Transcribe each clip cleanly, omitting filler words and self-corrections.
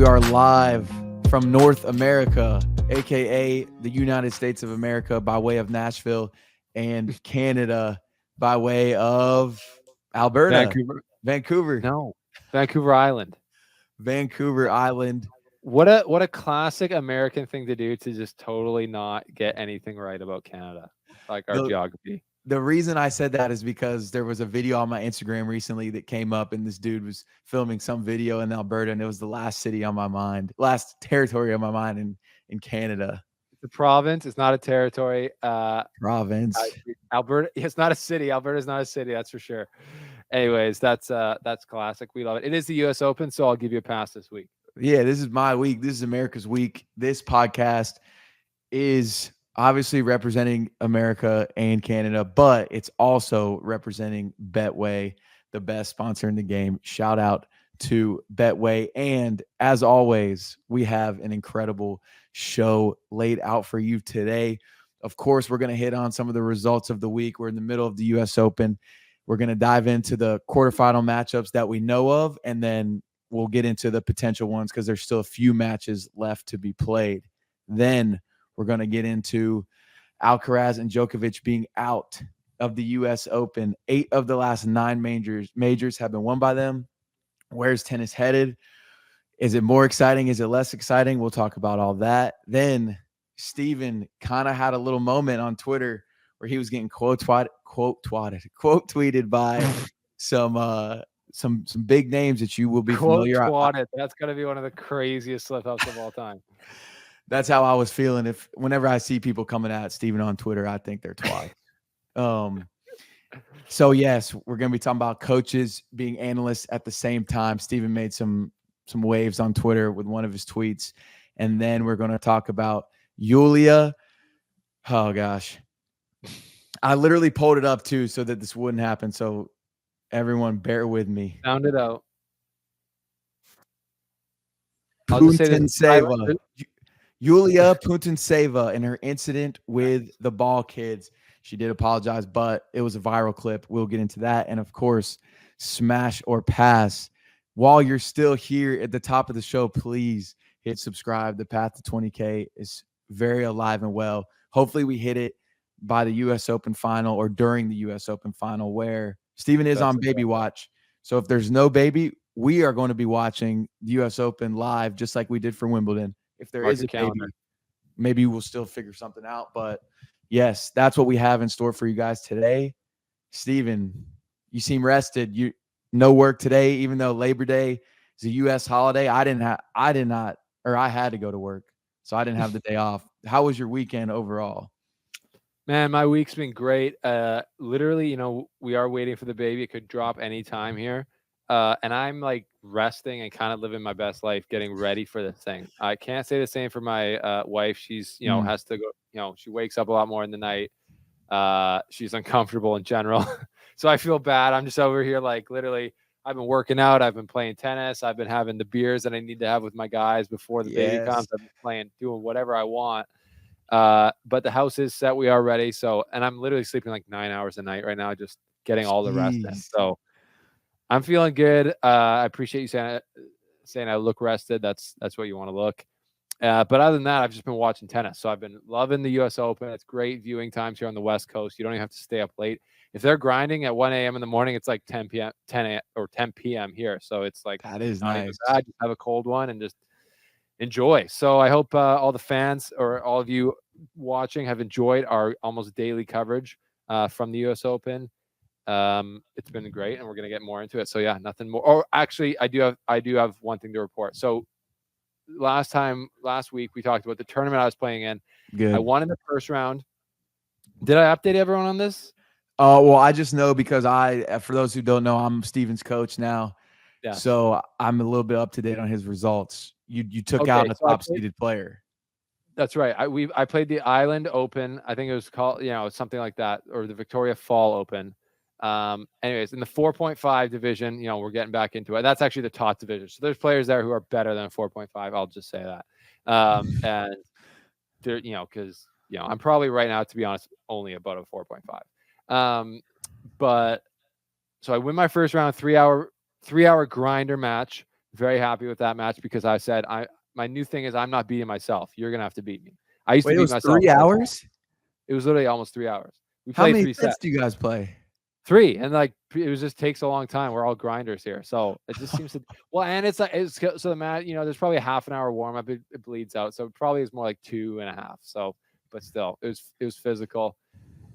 We are live from North America, aka the United States of America, by way of Nashville, and Canada by way of Alberta, Vancouver, No, Vancouver Island. Vancouver Island. What a classic American thing to do, to just totally not get anything right about Canada, like our The, geography. the reason I said that is because there was a video on my Instagram recently that came up, and this dude was filming some video in Alberta, and it was the last city on my mind, last territory on my mind in Canada. It's a province. It's not a territory. Province. Alberta. It's not a city. Alberta is not a city. That's for sure. Anyways, that's classic. We love it. It is the U.S. Open, so I'll give you a pass this week. Yeah, this is my week. This is America's week. This podcast is obviously representing America and Canada, but it's also representing Betway, the best sponsor in the game. Shout out to Betway. And as always, we have an incredible show laid out for you today. Of course, we're going to hit on some of the results of the week. We're in the middle of the U.S. Open. We're going to dive into the quarterfinal matchups that we know of, and then we'll get into the potential ones because there's still a few matches left to be played. Then we're going to get into Alcaraz and Djokovic being out of the U.S. Open. 8 of the last 9 majors have been won by them. Where's tennis headed? Is it more exciting? Is it less exciting? We'll talk about all that. Then Steven kind of had a little moment on Twitter where he was getting quote tweeted by some big names that you will be familiar with. That's going to be one of the craziest slip-ups of all time. That's how I was feeling. Whenever I see people coming at Steven on Twitter, I think they're twats. So yes, we're going to be talking about coaches being analysts at the same time. Steven made some waves on Twitter with one of his tweets. And then we're going to talk about Yulia. Oh gosh. I literally pulled it up too so that this wouldn't happen. So everyone bear with me. Sound it out. Putinsteva. Yulia Putinsteva and her incident with the ball kids. She did apologize, but it was a viral clip. We'll get into that. And of course, smash or pass. While you're still here at the top of the show, please hit subscribe. The path to 20K is very alive and well. Hopefully we hit it by the U.S. Open final or during the U.S. Open final, where Steven is on baby watch. So if there's no baby, we are going to be watching the U.S. Open live, just like we did for Wimbledon. If there is a baby, maybe we'll still figure something out. But yes, that's what we have in store for you guys today. Steven, you seem rested. You no work today, even though Labor Day is a U.S. holiday. I had to go to work, so I didn't have the day off. How was your weekend overall? Man, my week's been great. Literally, we are waiting for the baby. It could drop anytime here. And I'm like resting and kind of living my best life, getting ready for this thing. I can't say the same for my wife. She's, has to go, she wakes up a lot more in the night. She's uncomfortable in general. So I feel bad. I'm just over here, like literally, I've been working out. I've been playing tennis. I've been having the beers that I need to have with my guys before the baby comes. I've been doing whatever I want. But the house is set. We are ready. So, and I'm literally sleeping like 9 hours a night right now, just getting all the rest in. So I'm feeling good. I appreciate you saying I look rested. That's what you want to look. But other than that, I've just been watching tennis. So I've been loving the U.S. Open. It's great viewing times here on the West Coast. You don't even have to stay up late. If they're grinding at 1 a.m. in the morning, it's like 10 p.m. here. So it's like, that is not nice. Even bad. Just have a cold one and just enjoy. So I hope all the fans or all of you watching have enjoyed our almost daily coverage from the U.S. Open. It's been great, and we're going to get more into it. So yeah, nothing more. Or actually, I do have one thing to report. So last week we talked about the tournament I was playing in. Good. I won in the first round. Did I update everyone on this? Well, I just know because for those who don't know, I'm Steven's coach now. Yeah. So I'm a little bit up to date on his results. You took out a top seeded player. That's right. I played the Island Open. I think it was called, something like that, or the Victoria Fall Open. Anyways, in the 4.5 division, we're getting back into it. That's actually the top division. So there's players there who are better than a 4.5. I'll just say that. And they're, because, I'm probably right now, to be honest, only about a 4.5. But so I win my first round, 3 hour grinder match Very happy with that match because I said my new thing is I'm not beating myself. You're gonna have to beat me. I used to Wait, it beat was myself 3 all the time. hours? It was literally almost 3 hours. We How played many 3 sets sets. do you guys play? 3, and like it was just takes a long time. We're all grinders here, so it just seems to. Well, and it's like so the match. There's probably a half an hour warm up. It bleeds out, so it probably is more like 2.5. So, but still, it was physical,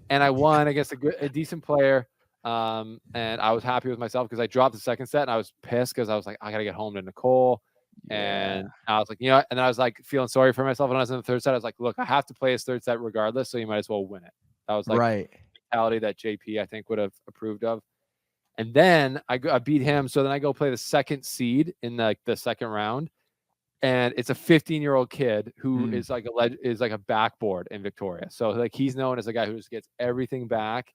and I won against a decent player. And I was happy with myself because I dropped the second set, and I was pissed because I was like, I gotta get home to Nicole. Yeah. And I was like, and then I was like feeling sorry for myself. And I was in the third set. I was like, look, I have to play his third set regardless, so you might as well win it. That was like Right. mentality that JP I think would have approved of. And then I beat him. So then I go play the second seed in the second round, and it's a 15-year-old kid who is like a backboard in Victoria. So like he's known as a guy who just gets everything back,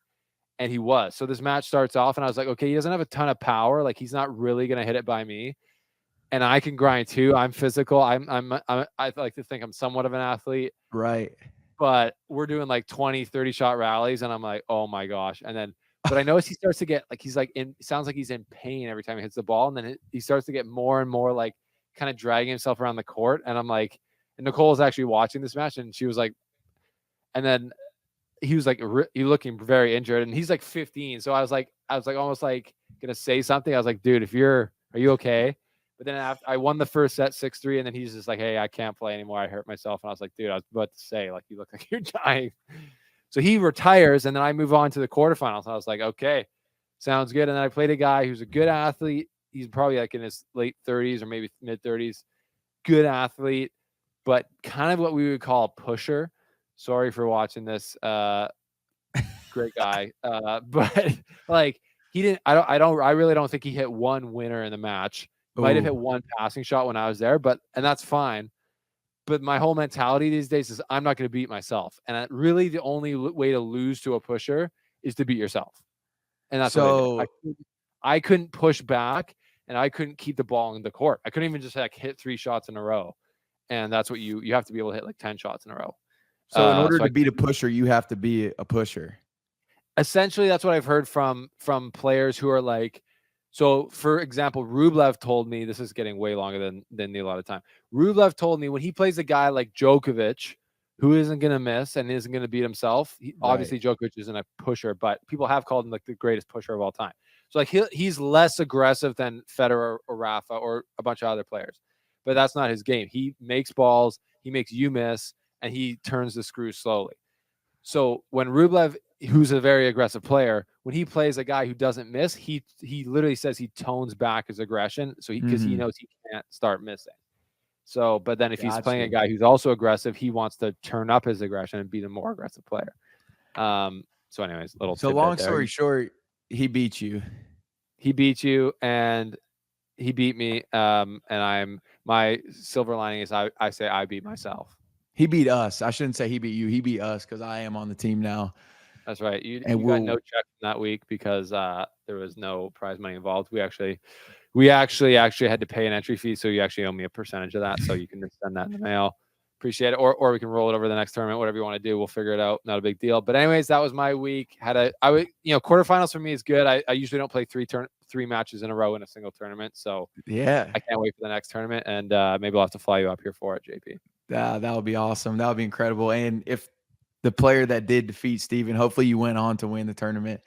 and he was. So this match starts off, and I was like, okay, he doesn't have a ton of power. Like he's not really gonna hit it by me, and I can grind too. I'm physical. I like to think I'm somewhat of an athlete, Right. but we're doing like 20, 30 shot rallies, and I'm like, oh my gosh. And then, but I notice he starts to get like, he's like sounds like he's in pain every time he hits the ball. And then he starts to get more and more like kind of dragging himself around the court. And I'm like, and Nicole was actually watching this match, and she was like, and then he was like, he looking very injured, and he's like 15. So I was like almost like gonna say something. I was like, dude, are you okay? But then after I won the first set 6-3, and then he's just like, hey, I can't play anymore. I hurt myself. And I was like, dude, I was about to say, like, you look like you're dying. So he retires, and then I move on to the quarterfinals. I was like, okay, sounds good. And then I played a guy who's a good athlete. He's probably like in his late 30s or maybe mid 30s. Good athlete, but kind of what we would call a pusher. Sorry for watching this. Great guy. But like he didn't. I really don't think he hit one winner in the match. Might have hit Ooh. one passing shot when I was there, and that's fine. But my whole mentality these days is I'm not going to beat myself, and really the only way to lose to a pusher is to beat yourself, and that's what I did. So I couldn't push back, and I couldn't keep the ball in the court. I couldn't even just like hit 3 shots in a row, and that's what you have to be able to hit like 10 shots in a row. in order So to beat a pusher, you have to be a pusher. essentially that's what I've heard from players who are like, so for example, Rublev told me, this is getting way longer than a lot of time. Rublev told me when he plays a guy like Djokovic, who isn't going to miss and isn't going to beat himself. Obviously Djokovic isn't a pusher, but people have called him like the greatest pusher of all time. So like he's less aggressive than Federer or Rafa or a bunch of other players, but that's not his game. He makes balls, he makes you miss, and he turns the screws slowly. So when Rublev, who's a very aggressive player, when he plays a guy who doesn't miss, he literally says he tones back his aggression, so because he knows he can't start missing. So, but then if he's playing a guy who's also aggressive, he wants to turn up his aggression and be the more aggressive player. So anyways, little So tidbit long there. story short, he beat you. He beat you, and he beat me. And my silver lining is I say I beat myself. He beat us. I shouldn't say he beat you. He beat us because I am on the team now. That's right. You And got no check that week because there was no prize money involved. We actually had to pay an entry fee, so you actually owe me a percentage of that. So you can just send that in the mail. Appreciate it. Or we can roll it over the next tournament, whatever you want to do. We'll figure it out. Not a big deal. But anyways, that was my week. Quarterfinals for me is good. I usually don't play three matches in a row in a single tournament. So yeah, I can't wait for the next tournament, and maybe I'll have to fly you up here for it, JP. that would be awesome. That would be incredible. And if the player that did defeat Steven, hopefully you went on to win the tournament.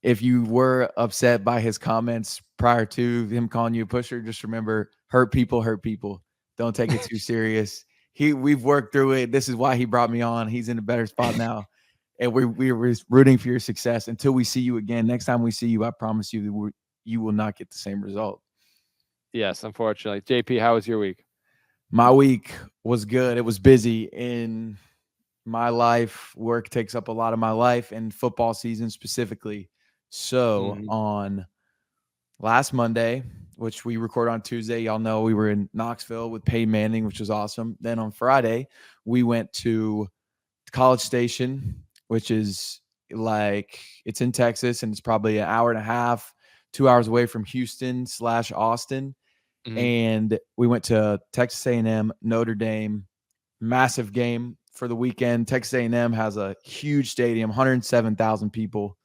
If you were upset by his comments prior to him calling you a pusher, just remember, hurt people hurt people. Don't take it too serious. We've worked through it. This is why he brought me on. He's in a better spot now. And we're rooting for your success until we see you again. Next time we see you, I promise you that you will not get the same result. Yes, unfortunately. JP, how was your week? My week was good. It was busy in my life. Work takes up a lot of my life, and football season specifically. So on last Monday, which we record on Tuesday, y'all know we were in Knoxville with Peyton Manning, which was awesome. Then on Friday, we went to College Station, which is like, it's in Texas, and it's probably an hour and a half, 2 hours away from Houston/Austin. And we went to Texas A&M, Notre Dame, massive game for the weekend. Texas A&M has a huge stadium, 107,000 people.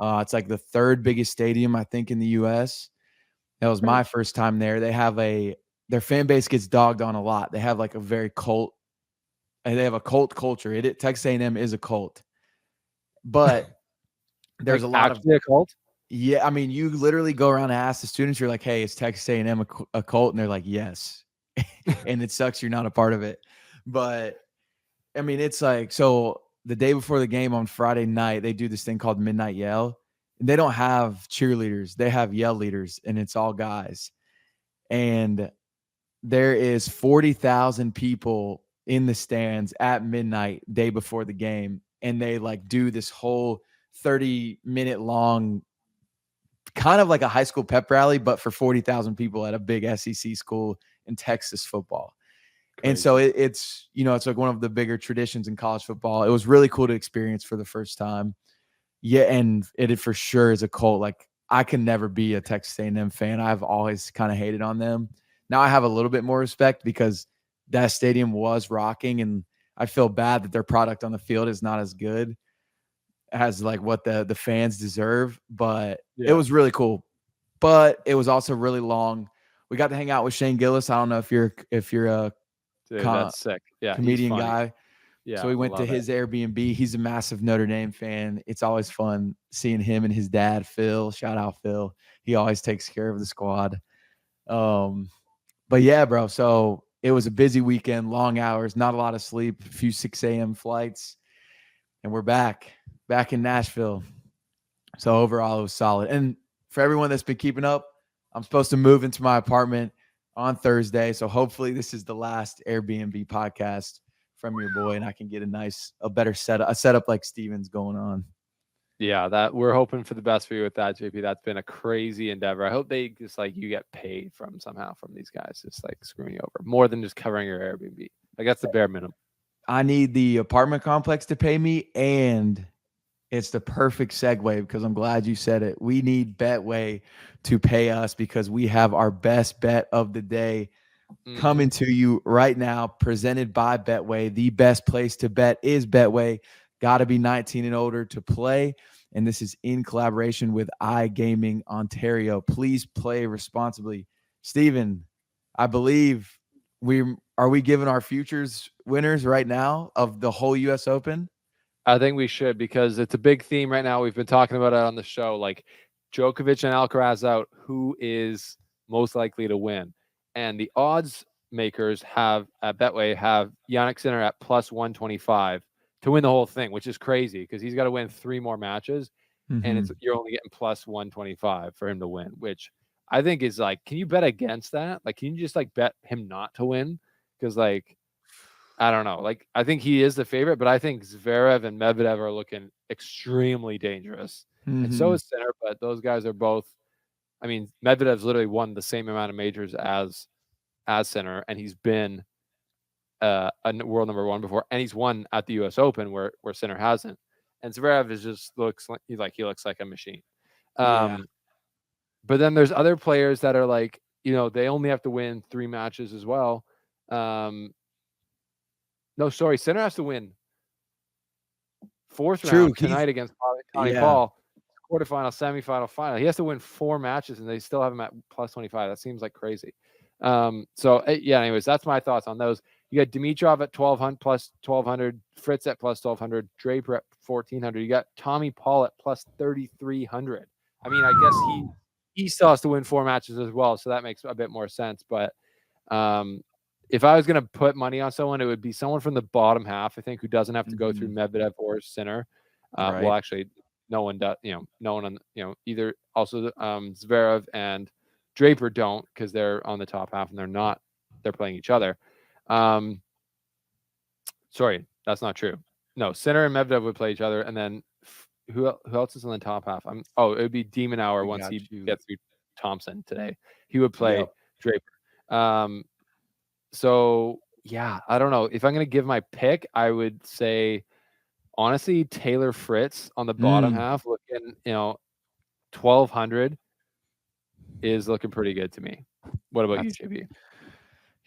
It's like the third biggest stadium, I think, in the U.S. That was my first time there. They have their fan base gets dogged on a lot. They have like a very cult, and they have a cult culture. Texas A&M is a cult, but there's Like a lot of actually a cult? yeah. I mean, you literally go around and ask the students. You're like, "Hey, is Texas A&M a cult?" And they're like, "Yes," and it sucks you're not a part of it. But I mean, it's like so. The day before the game on Friday night, they do this thing called Midnight Yell, and they don't have cheerleaders. They have yell leaders, and it's all guys. And there is 40,000 people in the stands at midnight day before the game, and they like do this whole 30-minute long kind of like a high school pep rally, but for 40,000 people at a big SEC school in Texas football. Crazy. And so it's it's like one of the bigger traditions in college football. It was really cool to experience for the first time. Yeah, and it for sure is a cult. Like I can never be a Texas A&M fan. I've always kind of hated on them. Now I have a little bit more respect because that stadium was rocking, and I feel bad that their product on the field is not as good as like what the fans deserve. But it was really cool. But it was also really long. We got to hang out with Shane Gillis. I don't know if you're a Dude, that's sick. Yeah, he's comedian funny. guy. Yeah, So we went to love it. his Airbnb. He's a massive Notre Dame fan. It's always fun seeing him and his dad, Phil. Shout out Phil. He always takes care of the squad. But yeah, bro. So it was a busy weekend, long hours, not a lot of sleep, a few 6 a.m. flights, and we're back in Nashville. So overall, it was solid. And for everyone that's been keeping up, I'm supposed to move into my apartment on Thursday. So hopefully this is the last Airbnb podcast from your boy, and I can get a better setup, a setup like Steven's going on. Yeah, that we're hoping for the best for you with that, JP. That's been a crazy endeavor. I hope they just like you get paid from somehow from these guys, just like screwing you over more than just covering your Airbnb. Like that's the bare minimum. I need the apartment complex to pay me, and it's the perfect segue because I'm glad you said it. We need Betway to pay us because we have our best bet of the day coming to you right now, presented by Betway. The best place to bet is Betway. Got to be 19 and older to play. And this is in collaboration with iGaming Ontario. Please play responsibly. Steven, I believe we giving our futures winners right now of the whole US Open? I think we should because it's a big theme right now. We've been talking about it on the show. Like Djokovic and Alcaraz out, who is most likely to win? And the odds makers have at Betway have Jannik Sinner at plus 125 to win the whole thing, which is crazy because he's got to win 3 more matches, and you're only getting plus 125 for him to win, which I think is like, can you bet against that? Like, can you just like bet him not to win? Because like I don't know. Like, I think he is the favorite, but I think Zverev and Medvedev are looking extremely dangerous. And so is Sinner, but those guys are both. I mean, Medvedev's literally won the same amount of majors as Sinner, and he's been a world number 1 before, and he's won at the U.S. Open where Sinner hasn't. And Zverev is just looks like he looks like a machine. Yeah. But then there's other players that are like, they only have to win 3 matches as well. No, sorry. Sinner has to win 4th round tonight against Connie Paul, quarterfinal, semifinal, final. He has to win 4 matches, and they still have him at plus 25. That seems like crazy. Anyways, that's my thoughts on those. You got Dimitrov at 1,200 plus 1,200, Fritz at plus 1,200, Draper at 1,400. You got Tommy Paul at plus 3,300. I mean, I guess he still has to win 4 matches as well, so that makes a bit more sense. But if I was going to put money on someone, it would be someone from the bottom half, I think, who doesn't have to go through Medvedev or Sinner. Right. Well, actually, no one does. No one on. Either also Zverev and Draper don't because they're on the top half and they're not. They're playing each other. Sorry, that's not true. No, Sinner and Medvedev would play each other, and then who else is on the top half? It would be Demon Hour once he gets through Thompson today. He would play Draper. So yeah, I don't know. If I'm gonna give my pick, I would say honestly Taylor Fritz on the bottom half, looking 1,200 is looking pretty good to me. What about you, JB?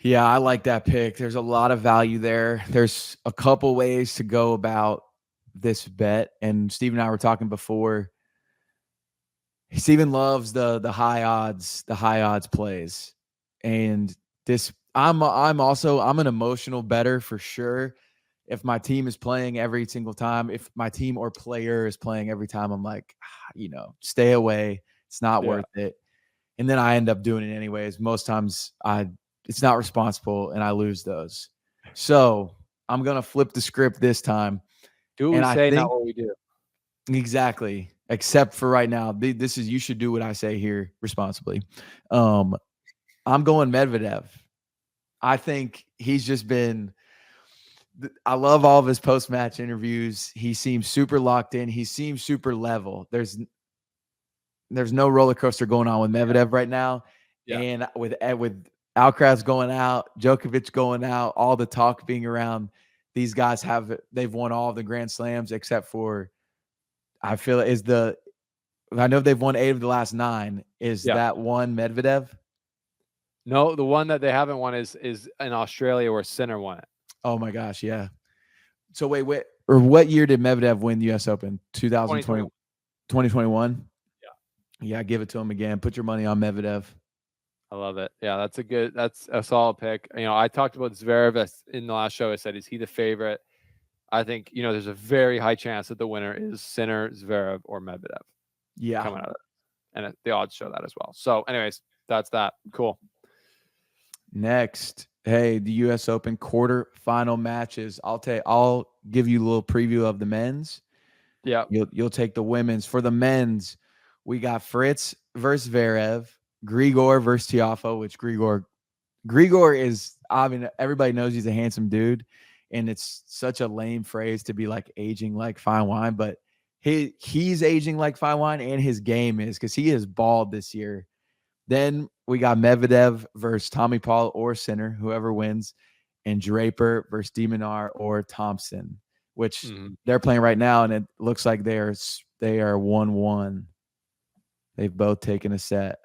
Yeah, I like that pick. There's a lot of value there. There's a couple ways to go about this bet, and Steve and I were talking before. Steven loves the high odds plays. And this I'm an emotional bettor for sure. If my team is playing every single time, if my team or player is playing every time, I'm like, stay away. It's not Yeah. worth it. And then I end up doing it anyways. Most times it's not responsible and I lose those. So I'm gonna flip the script this time. Do what we And I say, not think what we do. exactly, except for right now. This is you should do what I say here responsibly. Um, I'm going Medvedev. I think he's just been. I love all of his post match interviews. He seems super locked in. He seems super level. There's no roller coaster going on with Medvedev right now, Yeah. and with Alcaraz going out, Djokovic going out, all the talk being around. These guys they've won all of the Grand Slams except for I feel I know they've won 8 of the last 9. Is Yeah. that one Medvedev? No, the one that they haven't won is in Australia where Sinner won it. Oh my gosh, yeah. So wait, or what year did Medvedev win the US Open? 2020, 2021. 2021? Yeah. Yeah, give it to him again. Put your money on Medvedev. I love it. Yeah, that's a solid pick. I talked about Zverev in the last show. I said, is he the favorite? I think, there's a very high chance that the winner is Sinner, Zverev, or Medvedev Yeah. coming out of it. And the odds show that as well. So anyways, that's that. Cool. Next, hey, the US Open quarterfinal matches. I'll give you a little preview of the men's. Yeah. You'll take the women's. For the men's, we got Fritz versus Zverev, Grigor versus Tiafoe, which Grigor is, I mean, everybody knows he's a handsome dude, and it's such a lame phrase to be like aging like fine wine, but he's aging like fine wine, and his game is because he is bald this year. Then we got Medvedev versus Tommy Paul or Sinner, whoever wins, and Draper versus Demonar or Thompson, which they're playing right now, and it looks like they are 1-1. They've both taken a set.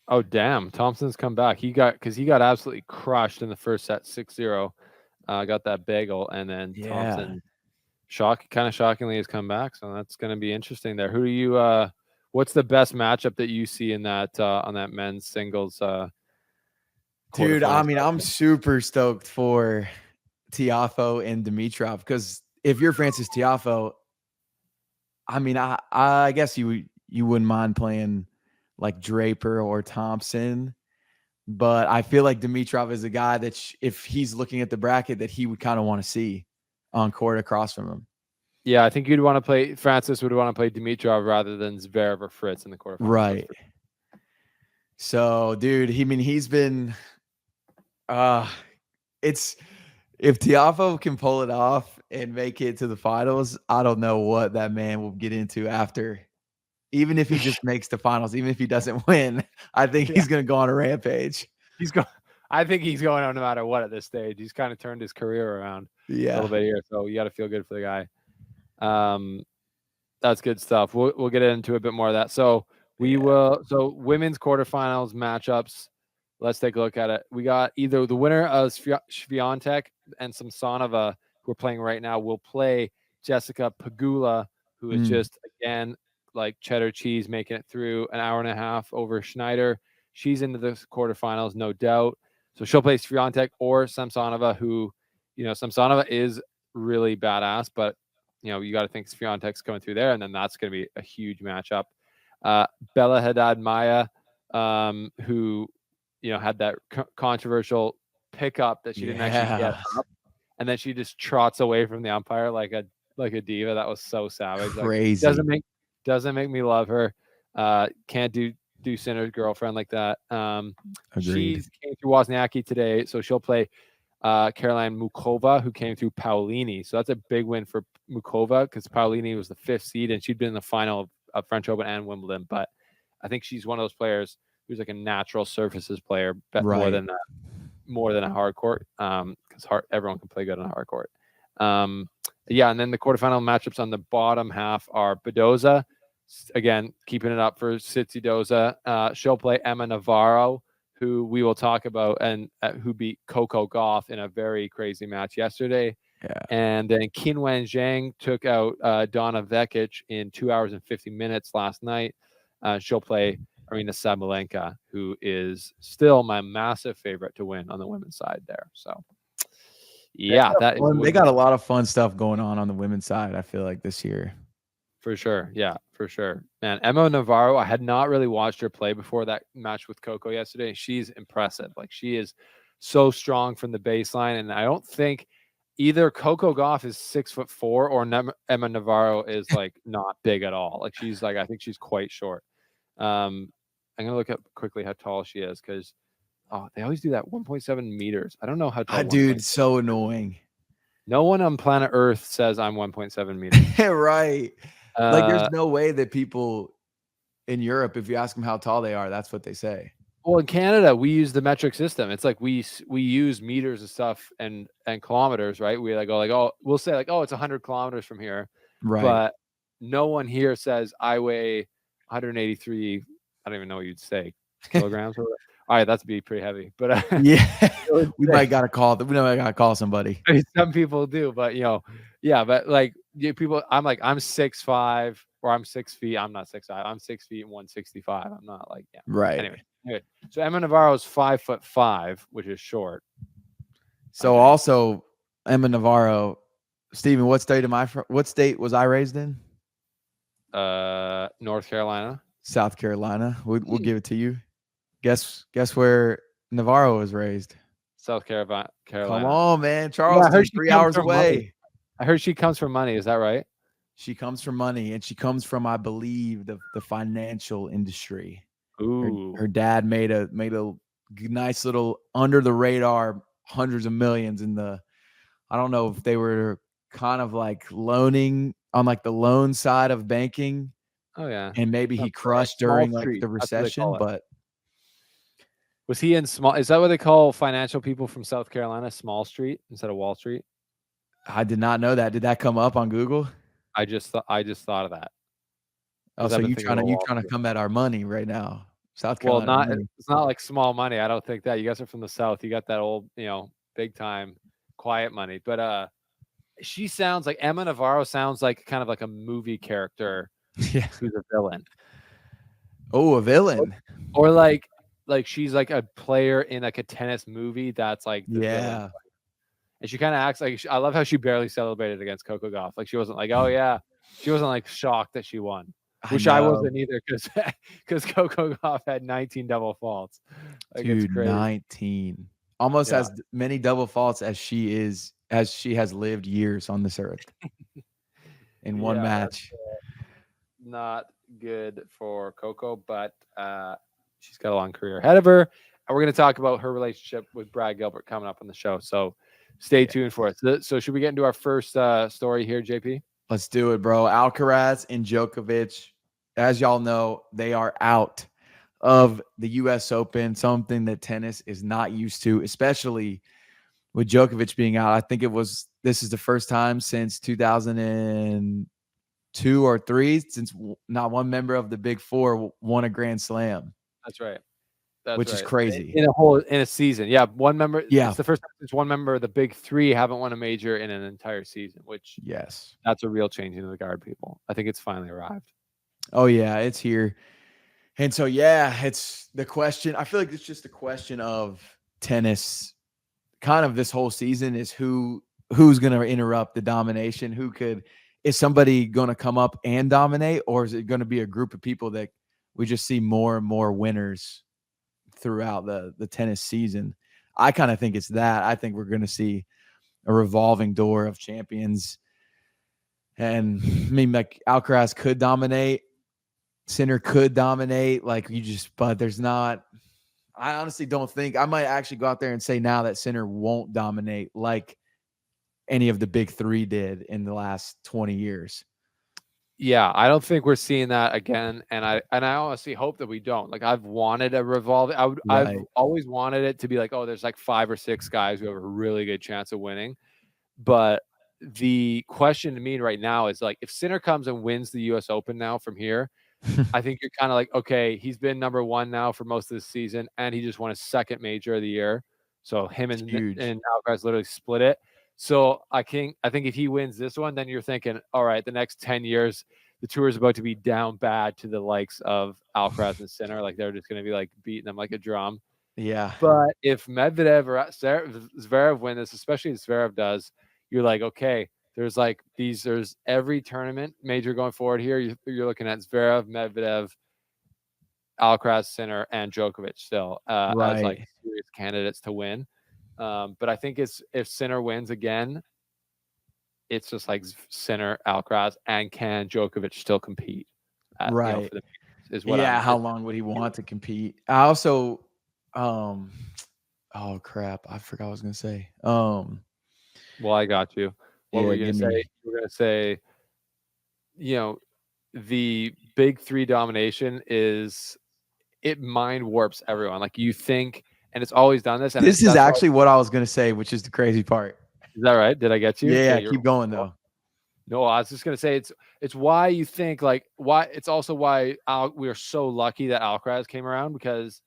Oh, damn. Thompson's come back. He got absolutely crushed in the first set, 6-0. Got that bagel, and then Thompson kind of shockingly has come back. So that's going to be interesting there. Who do you what's the best matchup that you see in that on that men's singles Dude, I mean, match? I'm super stoked for Tiafoe and Dimitrov because if you're Francis Tiafoe, I mean, I guess you wouldn't mind playing like Draper or Thompson, but I feel like Dimitrov is a guy that if he's looking at the bracket that he would kind of want to see on court across from him. Yeah, I think Francis would want to play Dimitrov rather than Zverev or Fritz in the quarterfinals. Right. So, dude, he's been it's if Tiafoe can pull it off and make it to the finals, I don't know what that man will get into after. Even if he just makes the finals, even if he doesn't win, I think he's going to go on a rampage. I think he's going on no matter what at this stage. He's kind of turned his career around a little bit here, so you got to feel good for the guy. That's good stuff. We'll get into a bit more of that. So So women's quarterfinals matchups. Let's take a look at it. We got either the winner of Swiatek and Samsonova, who are playing right now, will play Jessica Pegula, who is just again like cheddar cheese, making it through an hour and a half over Schneider. She's into the quarterfinals, no doubt. So she'll play Swiatek or Samsonova, who, Samsonova is really badass, but you got to think Swiatek's coming through there, and then that's going to be a huge matchup. Bella Haddad Maya, who had that controversial pickup that she didn't actually get up, and then she just trots away from the umpire like a diva. That was so savage. Crazy. Like, doesn't make me love her. Can't do Sinner's girlfriend like that. She came through Wozniacki today, so she'll play Caroline Mukova, who came through Paolini. So that's a big win for Mukova because Paolini was the 5th seed and she'd been in the final of French Open and Wimbledon. But I think she's one of those players who's like a natural surfaces player, more than a hard court, because everyone can play good on a hard court. And then the quarterfinal matchups on the bottom half are Badoza, again keeping it up for Tsitsidoza. She'll play Emma Navarro, who we will talk about, and who beat Coco Gauff in a very crazy match yesterday. Yeah. And then Qinwen Zhang took out Donna Vekic in 2 hours and 50 minutes last night. She'll play Arina Sabalenka, who is still my massive favorite to win on the women's side there. So, yeah, that is They got a lot of fun stuff going on the women's side, I feel like, this year. for sure. Yeah, for sure. Man, Emma Navarro, I had not really watched her play before that match with Coco yesterday. She's impressive. Like, she is so strong from the baseline. And I don't think either Coco Gauff is 6'4" or Emma Navarro is like not big at all. Like, she's like, I think she's quite short. I'm gonna look up quickly how tall she is because they always do that 1.7 meters. I don't know how tall. Dude, so annoying. No one on planet Earth says I'm 1.7 meters. Right. Like, there's no way that people in Europe, if you ask them how tall they are, that's what they say. Well, in Canada, we use the metric system. It's like we use meters and stuff and kilometers, right? We we'll say like, oh, it's 100 kilometers from here, Right. but no one here says I weigh 183. I don't even know what you'd say, kilograms. All right, that's be pretty heavy, but yeah, we might gotta call somebody. Some people do, but yeah, but like people, I'm 6'5" or I'm 6 feet. I'm not 6'5". I'm 6 feet and 165. I'm not like right. Anyway, so Emma Navarro is 5'5", which is short. So also Emma Navarro, Steven, what state was I raised in? North Carolina, South Carolina. We'll give it to you. Guess where Navarro was raised? South Carolina. Come on, man. Charleston, 3 hours away. Money. I heard she comes from money. Is that right? She comes from money, and she comes from, I believe, the financial industry. Ooh. Her dad made a nice little under the radar hundreds of millions in the, I don't know if they were kind of like loaning on like the loan side of banking. Oh yeah. And maybe he crushed during like the recession, but was he in small? Is that what they call financial people from South Carolina? Small Street instead of Wall Street? I did not know that. Did that come up on Google? I just thought of that. Oh, so you trying to come at our money right now? South Carolina. Well, it's not like small money. I don't think that. You guys are from the South. You got that old, big time quiet money. But she sounds like Emma Navarro sounds like kind of like a movie character. Yeah. Who's a villain. Oh, a villain. Or like she's like a player in like a tennis movie that's like villain. And she kind of acts like I love how she barely celebrated against Coco Gauff. Like she wasn't like, oh yeah, she wasn't like shocked that she won, which I wasn't either because Coco Gauff had 19 double faults. Like, dude, it's crazy. 19, almost as many double faults as she has lived years on this earth in one match. Not good for Coco, but she's got a long career ahead of her. And we're going to talk about her relationship with Brad Gilbert coming up on the show. So stay tuned for it. So should we get into our first story here, JP? Let's do it, bro. Alcaraz and Djokovic, as y'all know, they are out of the U.S. Open, something that tennis is not used to, especially with Djokovic being out. I think this is the first time since 2002 or 3 since not one member of the Big Four won a Grand Slam. That's right. Which is crazy. In a season. Yeah. One member. Yeah. It's the first time since one member of the Big Three haven't won a major in an entire season, which that's a real change in the guard, people. I think it's finally arrived. Oh yeah, it's here. And so, it's the question. I feel like it's just a question of tennis kind of this whole season is who's going to interrupt the domination? Is somebody going to come up and dominate, or is it going to be a group of people that we just see more and more winners throughout the tennis season? I kind of think it's that. I think we're going to see a revolving door of champions. And I mean, like Alcaraz could dominate, Sinner could dominate, but there's not. I honestly don't think. I might actually go out there and say now that Sinner won't dominate like any of the Big Three did in the last 20 years. Yeah, I don't think we're seeing that again, and I honestly hope that we don't. Like, I've wanted a revolving. I've always wanted it to be like, oh, there's like 5 or 6 guys who have a really good chance of winning. But the question to me right now is like, if Sinner comes and wins the U.S. Open now from here, I think you're kind of like, okay, he's been number 1 now for most of the season, and he just won his 2nd major of the year. So him and Alcaraz literally split it. So I think if he wins this one, then you're thinking, all right, the next 10 years, the tour is about to be down bad to the likes of Alcaraz and Sinner. Like they're just going to be like beating them like a drum. Yeah. But if Medvedev or Zverev win this, especially if Zverev does, you're like, okay, there's every tournament major going forward here. You're looking at Zverev, Medvedev, Alcaraz, Sinner, and Djokovic still as like Right. serious candidates to win. But I think if Sinner wins again, it's just like Sinner, Alcaraz, and can Djokovic still compete? Right. For the is what Yeah. I'm. How long would he want to compete? I also, oh crap, I forgot what I was gonna say. Well, I got you. What were Yeah, you gonna give say? me. You were gonna say, the big three domination it mind warps everyone. Like you think, and it's always done this, and This is that's why. actually what I was gonna say, which is the crazy part. Is that right? Did I get you? Yeah, You're keep going though. no. I was just gonna say it's why you think like why it's also why we are so lucky that Alcaraz came around because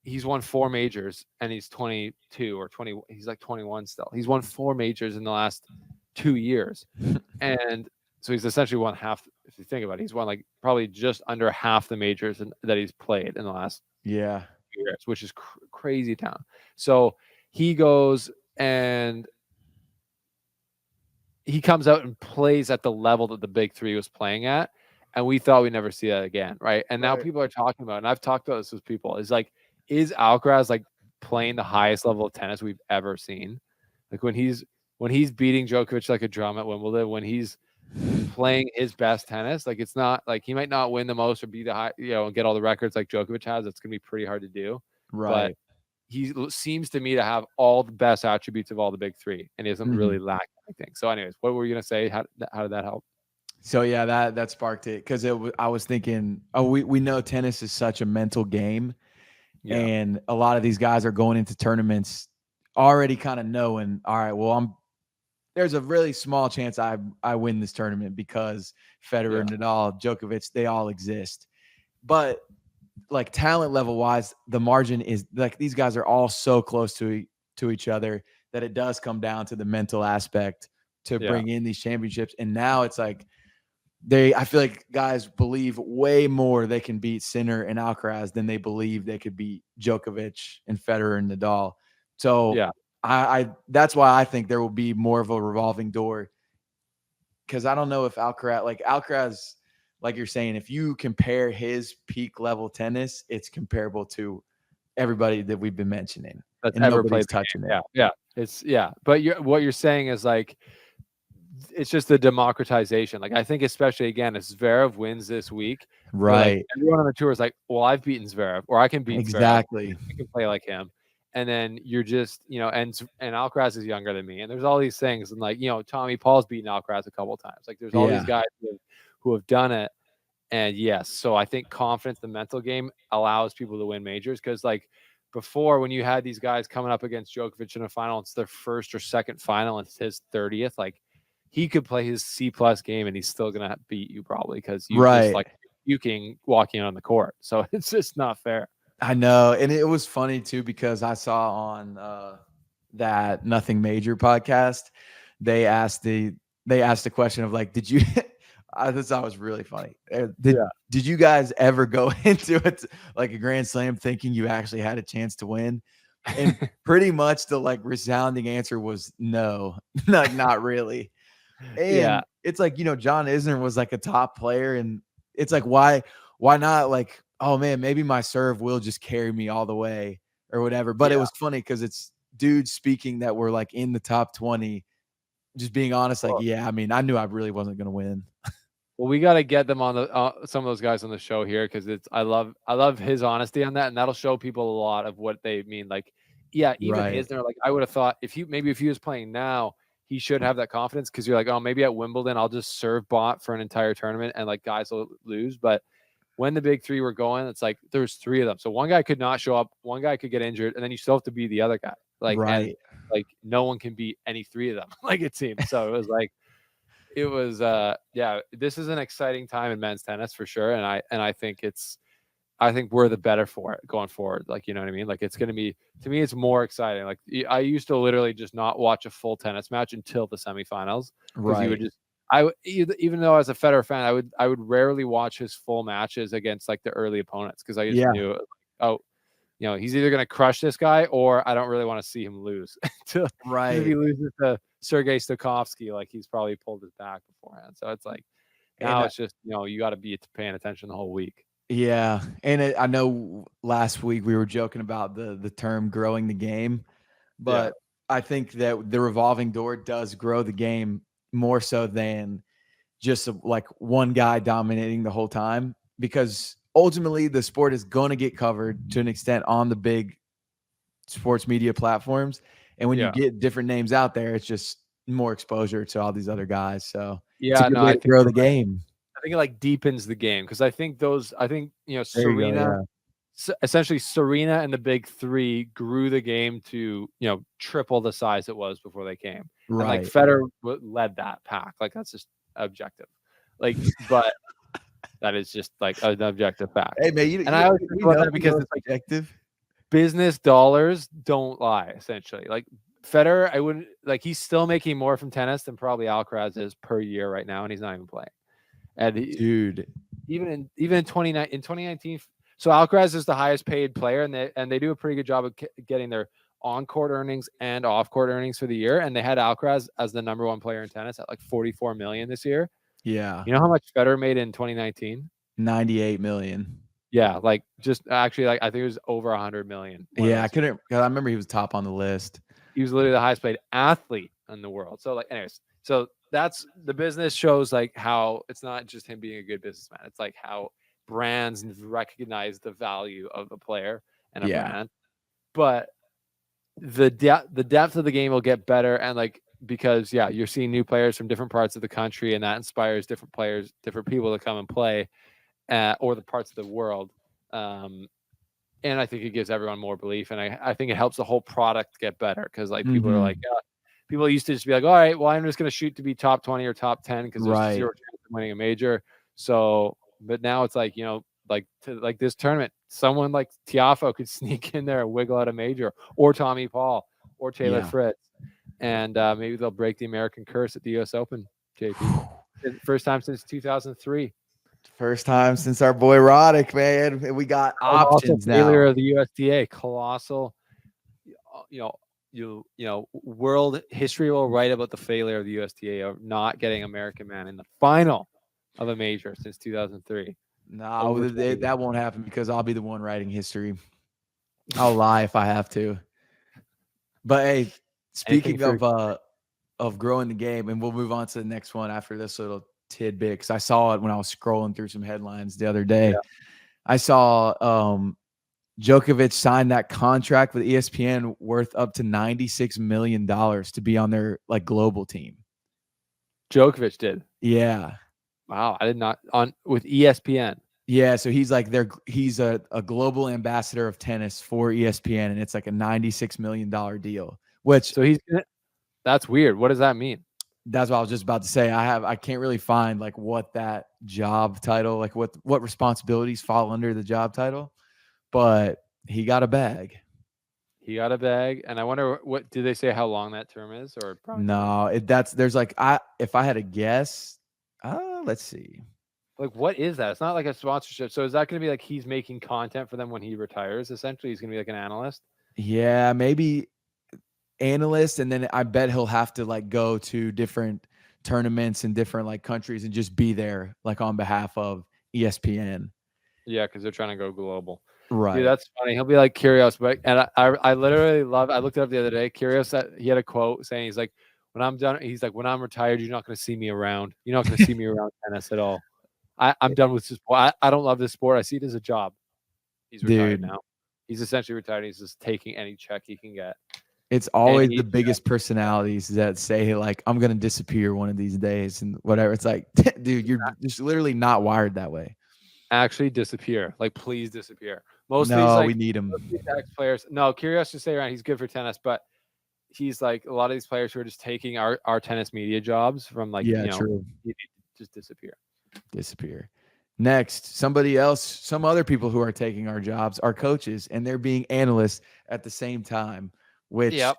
he's won 4 majors and he's 22 or 20. He's like 21 still. He's won 4 majors in the last 2 years, and so he's essentially won half. If you think about it, he's won like probably just under half the majors that he's played in the last Yeah. years, which is crazy town. So he goes and he comes out and plays at the level that the big three was playing at. And we thought we'd never see that again. Right. And now people are talking about, and I've talked about this with people, is like, is Alcaraz like playing the highest level of tennis we've ever seen? Like when he's beating Djokovic like a drum at Wimbledon, when he's playing his best tennis, like it's not like he might not win the most or be the high, and get all the records like Djokovic has. It's gonna be pretty hard to do. But Right. he seems to me to have all the best attributes of all the big three, and he doesn't really lack anything. So, anyways, what were you gonna say? How did that help? So yeah, that sparked it because I was thinking, we know tennis is such a mental game, Yeah, and a lot of these guys are going into tournaments already kind of knowing, all right, well, there's a really small chance I win this tournament because Federer, yeah, Nadal, Djokovic, they all exist. But like talent level wise, the margin is like these guys are all so close to each other that it does come down to the mental aspect to yeah, bring in these championships. And now it's like I feel like guys believe way more they can beat Sinner and Alcaraz than they believe they could beat Djokovic and Federer and Nadal. So yeah, I that's why I think there will be more of a revolving door because I don't know if Alcaraz, like you're saying, if you compare his peak level tennis, it's comparable to everybody that we've been mentioning, that's and ever nobody's played the touching game. it. But what you're saying is like it's just the democratization. Like I think especially again, if Zverev wins this week, they're like Right. everyone on the tour is like, well, I've beaten Zverev, or I can beat Zverev, Exactly. I can play like him. And then you're just, and Alcaraz is younger than me, and there's all these things, and like Tommy Paul's beaten Alcaraz a couple of times. Like there's all these Yeah. guys who have done it, and yes, so I think confidence, the mental game, allows people to win majors because like before when you had these guys coming up against Djokovic in a final, it's their first or second final, and it's his 30th, like he could play his C+ game and he's still gonna beat you probably because you just Right. like puking walking on the court. So it's just not fair. I know. And it was funny too because I saw on that Nothing Major podcast, they asked the question of like, did you I just thought it was really funny. Did you guys ever go into it like a Grand Slam thinking you actually had a chance to win? And pretty much the like resounding answer was no, not really. Yeah. And it's like, John Isner was like a top player, and it's like, why not like, oh man, maybe my serve will just carry me all the way or whatever. But it Yeah. was funny because it's dudes speaking that were like in the top 20, just being honest, like, Well, yeah, I mean, I knew I really wasn't gonna win. well, we got to get them on the some of those guys on the show here because I love his honesty on that, and that'll show people a lot of what they mean. Like, yeah, even Right. Isner, like I would have thought if he was playing now, he should have that confidence because you're like, oh, maybe at Wimbledon I'll just serve bot for an entire tournament and like guys will lose. But when the big three were going, it's like there's 3 of them, so one guy could not show up, one guy could get injured, and then you still have to be the other guy. Like, and Right. like no one can beat any 3 of them. Like it seems so. It was like. It was yeah, this is an exciting time in men's tennis for sure, and I think I think we're the better for it going forward. Like, you know what I mean? Like it's going to be, to me, it's more exciting. Like I used to literally just not watch a full tennis match until the semifinals because you would Right. just Even though as a Federer fan, I would rarely watch his full matches against like the early opponents because I just Yeah, knew, oh, he's either gonna crush this guy or I don't really want to see him lose. Because if he right. loses to Sergei Stakhovsky, like he's probably pulled his back beforehand. So it's like And now it's just you got to be paying attention the whole week. yeah, and I know last week we were joking about the term growing the game, Yeah, but I think that the revolving door does grow the game more so than just like one guy dominating the whole time, because ultimately the sport is going to get covered to an extent on the big sports media platforms, and when you yeah, get different names out there, it's just more exposure to all these other guys. So it's a yeah. good No, way I to think grow you're the right. game. I think it like deepens the game because I think There you go. Serena, Yeah. essentially Serena and the big three grew the game to triple the size it was before they came, and like Right. Federer led that pack. Like that's just objective. Like, but that is just like an objective fact. Hey man, And I always think about that we because know it's it's like objective. business dollars don't lie. Essentially, like Federer, I wouldn't like he's still making more from tennis than probably Alcaraz is per year right now, and he's not even playing. And Dude. even in 2019, so Alcaraz is the highest paid player, and they do a pretty good job of getting their on court earnings and off court earnings for the year. And they had Alcaraz as the number one player in tennis at like 44 million this year. Yeah. You know how much Federer made in 2019? 98 million. Yeah, like just actually like I think it was over 100 million. One of Yeah, I those years. couldn't, 'cause I remember he was top on the list. He was literally the highest paid athlete in the world. So like, anyways, so that's the business shows like how it's not just him being a good businessman. It's like how brands recognize the value of a player and a Yeah. brand. But the depth of the game will get better, and like because you're seeing new players from different parts of the country, and that inspires different players, different people to come and play, or the parts of the world. Um, and I think it gives everyone more belief, and I think it helps the whole product get better because like people are like, Mhm. people used to just be like, all right, well, I'm just going to shoot to be top 20 or top 10 because there's Right. zero chance of winning a major. So, but now it's like like this tournament, someone like Tiafo could sneak in there and wiggle out a major, or Tommy Paul, or Taylor Yeah. Fritz, and maybe they'll break the American curse at the U.S. Open. JP, first time since 2003. First time since our boy Roddick, man. And we got Colossal options failure now. of the USDA. Colossal, you know, world history will write about the failure of the USDA of not getting American man in the final of a major since 2003. No, Over 20 years. that won't happen because I'll be the one writing history. I'll lie if I have to. But hey, Anything speaking for of growing the game, and we'll move on to the next one after this little tidbit, because I saw it when I was scrolling through some headlines the other day. yeah. I saw Djokovic signed that contract with ESPN worth up to $96 million to be on their like global team. Djokovic did. Yeah. Wow, I did not on with ESPN. Yeah. So he's like he's a global ambassador of tennis for ESPN, and it's like a $96 million deal, which So that's weird. What does that mean? that's what I was just about to say. I can't really find like what that job title, like what responsibilities fall under the job title, but he got a bag. He got a bag, and I wonder what did they say how long that term is, or probably not. No, there's like if I had a guess, let's see. Like, what is that? It's not like a sponsorship. So is that going to be like he's making content for them when he retires? Essentially, he's going to be like an analyst. Yeah, maybe analyst, and then I bet he'll have to like go to different tournaments in different like countries and just be there like on behalf of ESPN. Yeah, because they're trying to go global. Dude, Right. that's funny. He'll be like Curious, but and I literally love. I looked it up the other day. Curious that he had a quote saying he's like, when I'm done, he's like, when I'm retired, you're not going to see me around. You're not going to see me around tennis at all. I'm done with this sport. I don't love this sport. I see it as a job. He's retired Dude, now. He's essentially retired. He's just taking any check he can get. it's And always the he biggest personalities that say like I'm gonna disappear one of these days and whatever. It's like, dude, you're just literally not wired that way. actually disappear. Like, please disappear. Most of these No, we like need him. ex players. No, Curious to stay around. He's good for tennis, but he's like a lot of these players who are just taking our tennis media jobs from like Yeah, true. you need to just disappear. Disappear. Next, somebody else, some other people who are taking our jobs are coaches, and they're being analysts at the same time, which Yep.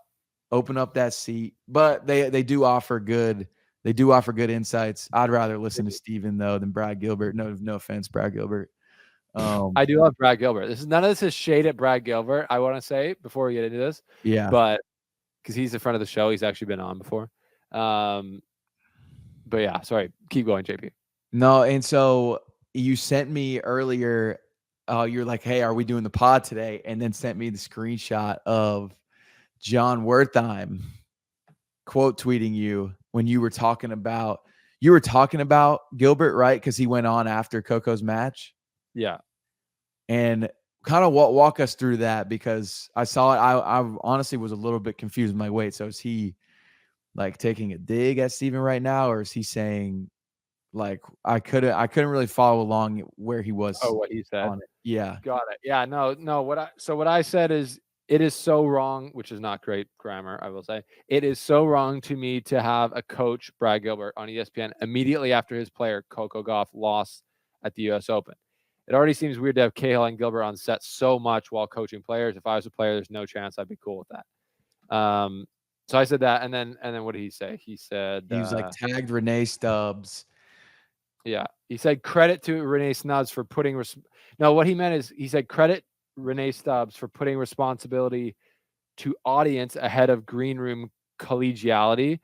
open up that seat. But they do offer good They do offer good insights. I'd rather listen to Steven though than Brad Gilbert. No offense, Brad Gilbert. I do love Brad Gilbert. None of this is shade at Brad Gilbert, I want to say before we get into this. Yeah. But because he's in front of the show, he's actually been on before. But yeah, sorry. Keep going, JP. No, and so you sent me earlier, you're like, hey, are we doing the pod today? And then sent me the screenshot of John Wertheim quote tweeting you when you were talking about Gilbert, right? Because he went on after Coco's match. Yeah. And kind of walk us through that, because I saw it. I honestly was a little bit confused. I'm like, wait, so is he like taking a dig at Steven right now, or is he saying like I couldn't really follow along where he was? Oh, what he said. On it. Yeah. Got it. Yeah. No. What I said is it is so wrong, which is not great grammar, I will say. It is so wrong to me to have a coach, Brad Gilbert, on ESPN immediately after his player Coco Gauff lost at the U.S. Open. It already seems weird to have Cahill and Gilbert on set so much while coaching players. If I was a player, there's no chance I'd be cool with that. So I said that, and then what did he say? He said he was like tagged Renee Stubbs. Yeah, he said credit to Renee Stubbs for putting. No, what he meant is he said credit Renee Stubbs for putting responsibility to audience ahead of green room collegiality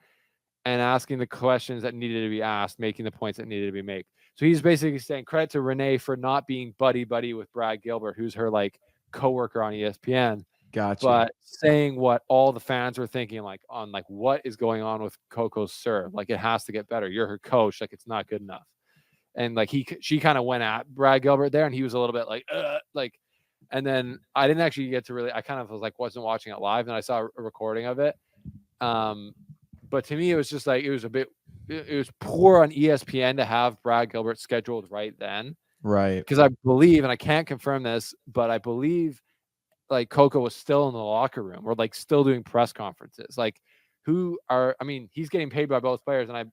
and asking the questions that needed to be asked, making the points that needed to be made. So he's basically saying credit to Renee for not being buddy with Brad Gilbert, who's her like coworker on ESPN. Gotcha. But saying what all the fans were thinking, like on like what is going on with Coco's serve, like it has to get better. You're her coach, like it's not good enough. And like she kind of went at Brad Gilbert there, and he was a little bit like, and then I didn't actually get to really. I kind of was like wasn't watching it live, and I saw a recording of it. But to me, it was just like it was poor on ESPN to have Brad Gilbert scheduled right then. Right. Because I believe, and I can't confirm this, but I believe like Coco was still in the locker room or like still doing press conferences. Like he's getting paid by both players and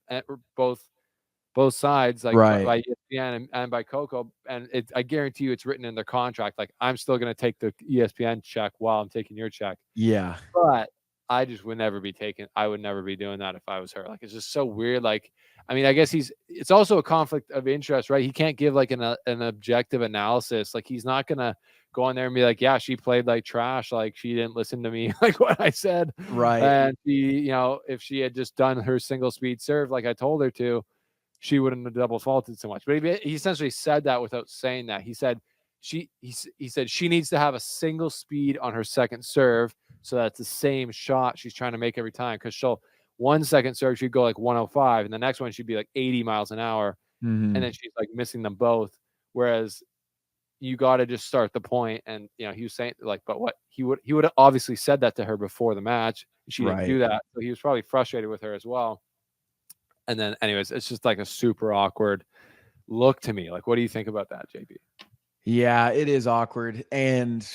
both sides, like right. by ESPN and by Coco. And I guarantee you it's written in their contract. Like I'm still going to take the ESPN check while I'm taking your check. Yeah. But I just would never be doing that if I was her. Like, it's just so weird. Like, I mean, I guess it's also a conflict of interest, right? He can't give like an objective analysis. Like, he's not going to go on there and be like, yeah, she played like trash. Like, she didn't listen to me, like what I said. Right. And if she had just done her single speed serve, like I told her to, she wouldn't have double faulted so much. But he essentially said that without saying that. He said, he said she needs to have a single speed on her second serve. So that's the same shot she's trying to make every time, because she'll 1 second serve, she'd go like 105, and the next one she'd be like 80 miles an hour. Mm-hmm. And then she's like missing them both. Whereas you got to just start the point. And, he was saying like, but what he would have obviously said that to her before the match. She didn't do that. So he was probably frustrated with her as well. And then anyways, it's just like a super awkward look to me. Like, what do you think about that, JP? Yeah, it is awkward. And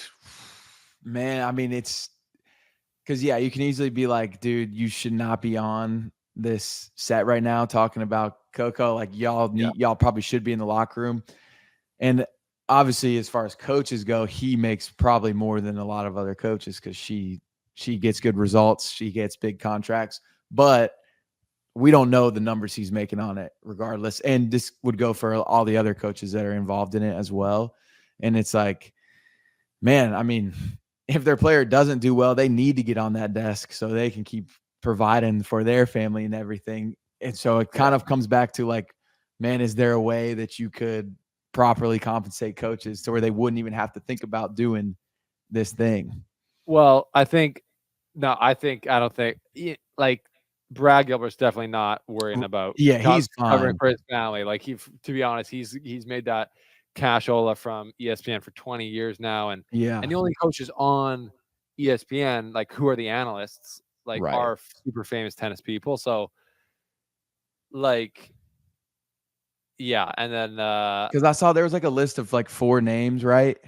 man, I mean, it's because, you can easily be like, dude, you should not be on this set right now talking about Coco. Like, y'all probably should be in the locker room. And obviously, as far as coaches go, he makes probably more than a lot of other coaches because she gets good results. She gets big contracts. But we don't know the numbers he's making on it regardless. And this would go for all the other coaches that are involved in it as well. And it's like, man, I mean, if their player doesn't do well, they need to get on that desk so they can keep providing for their family and everything. And so it kind of comes back to like, man, is there a way that you could properly compensate coaches to where they wouldn't even have to think about doing this thing? Well, I don't think like Brad Gilbert's definitely not worrying about he's covering fine for his family. Like to be honest, he's made that cashola from ESPN for 20 years now, and the only coaches on ESPN, like who are the analysts, like are super famous tennis people. So like, and then because I saw there was like a list of like 4 names, right?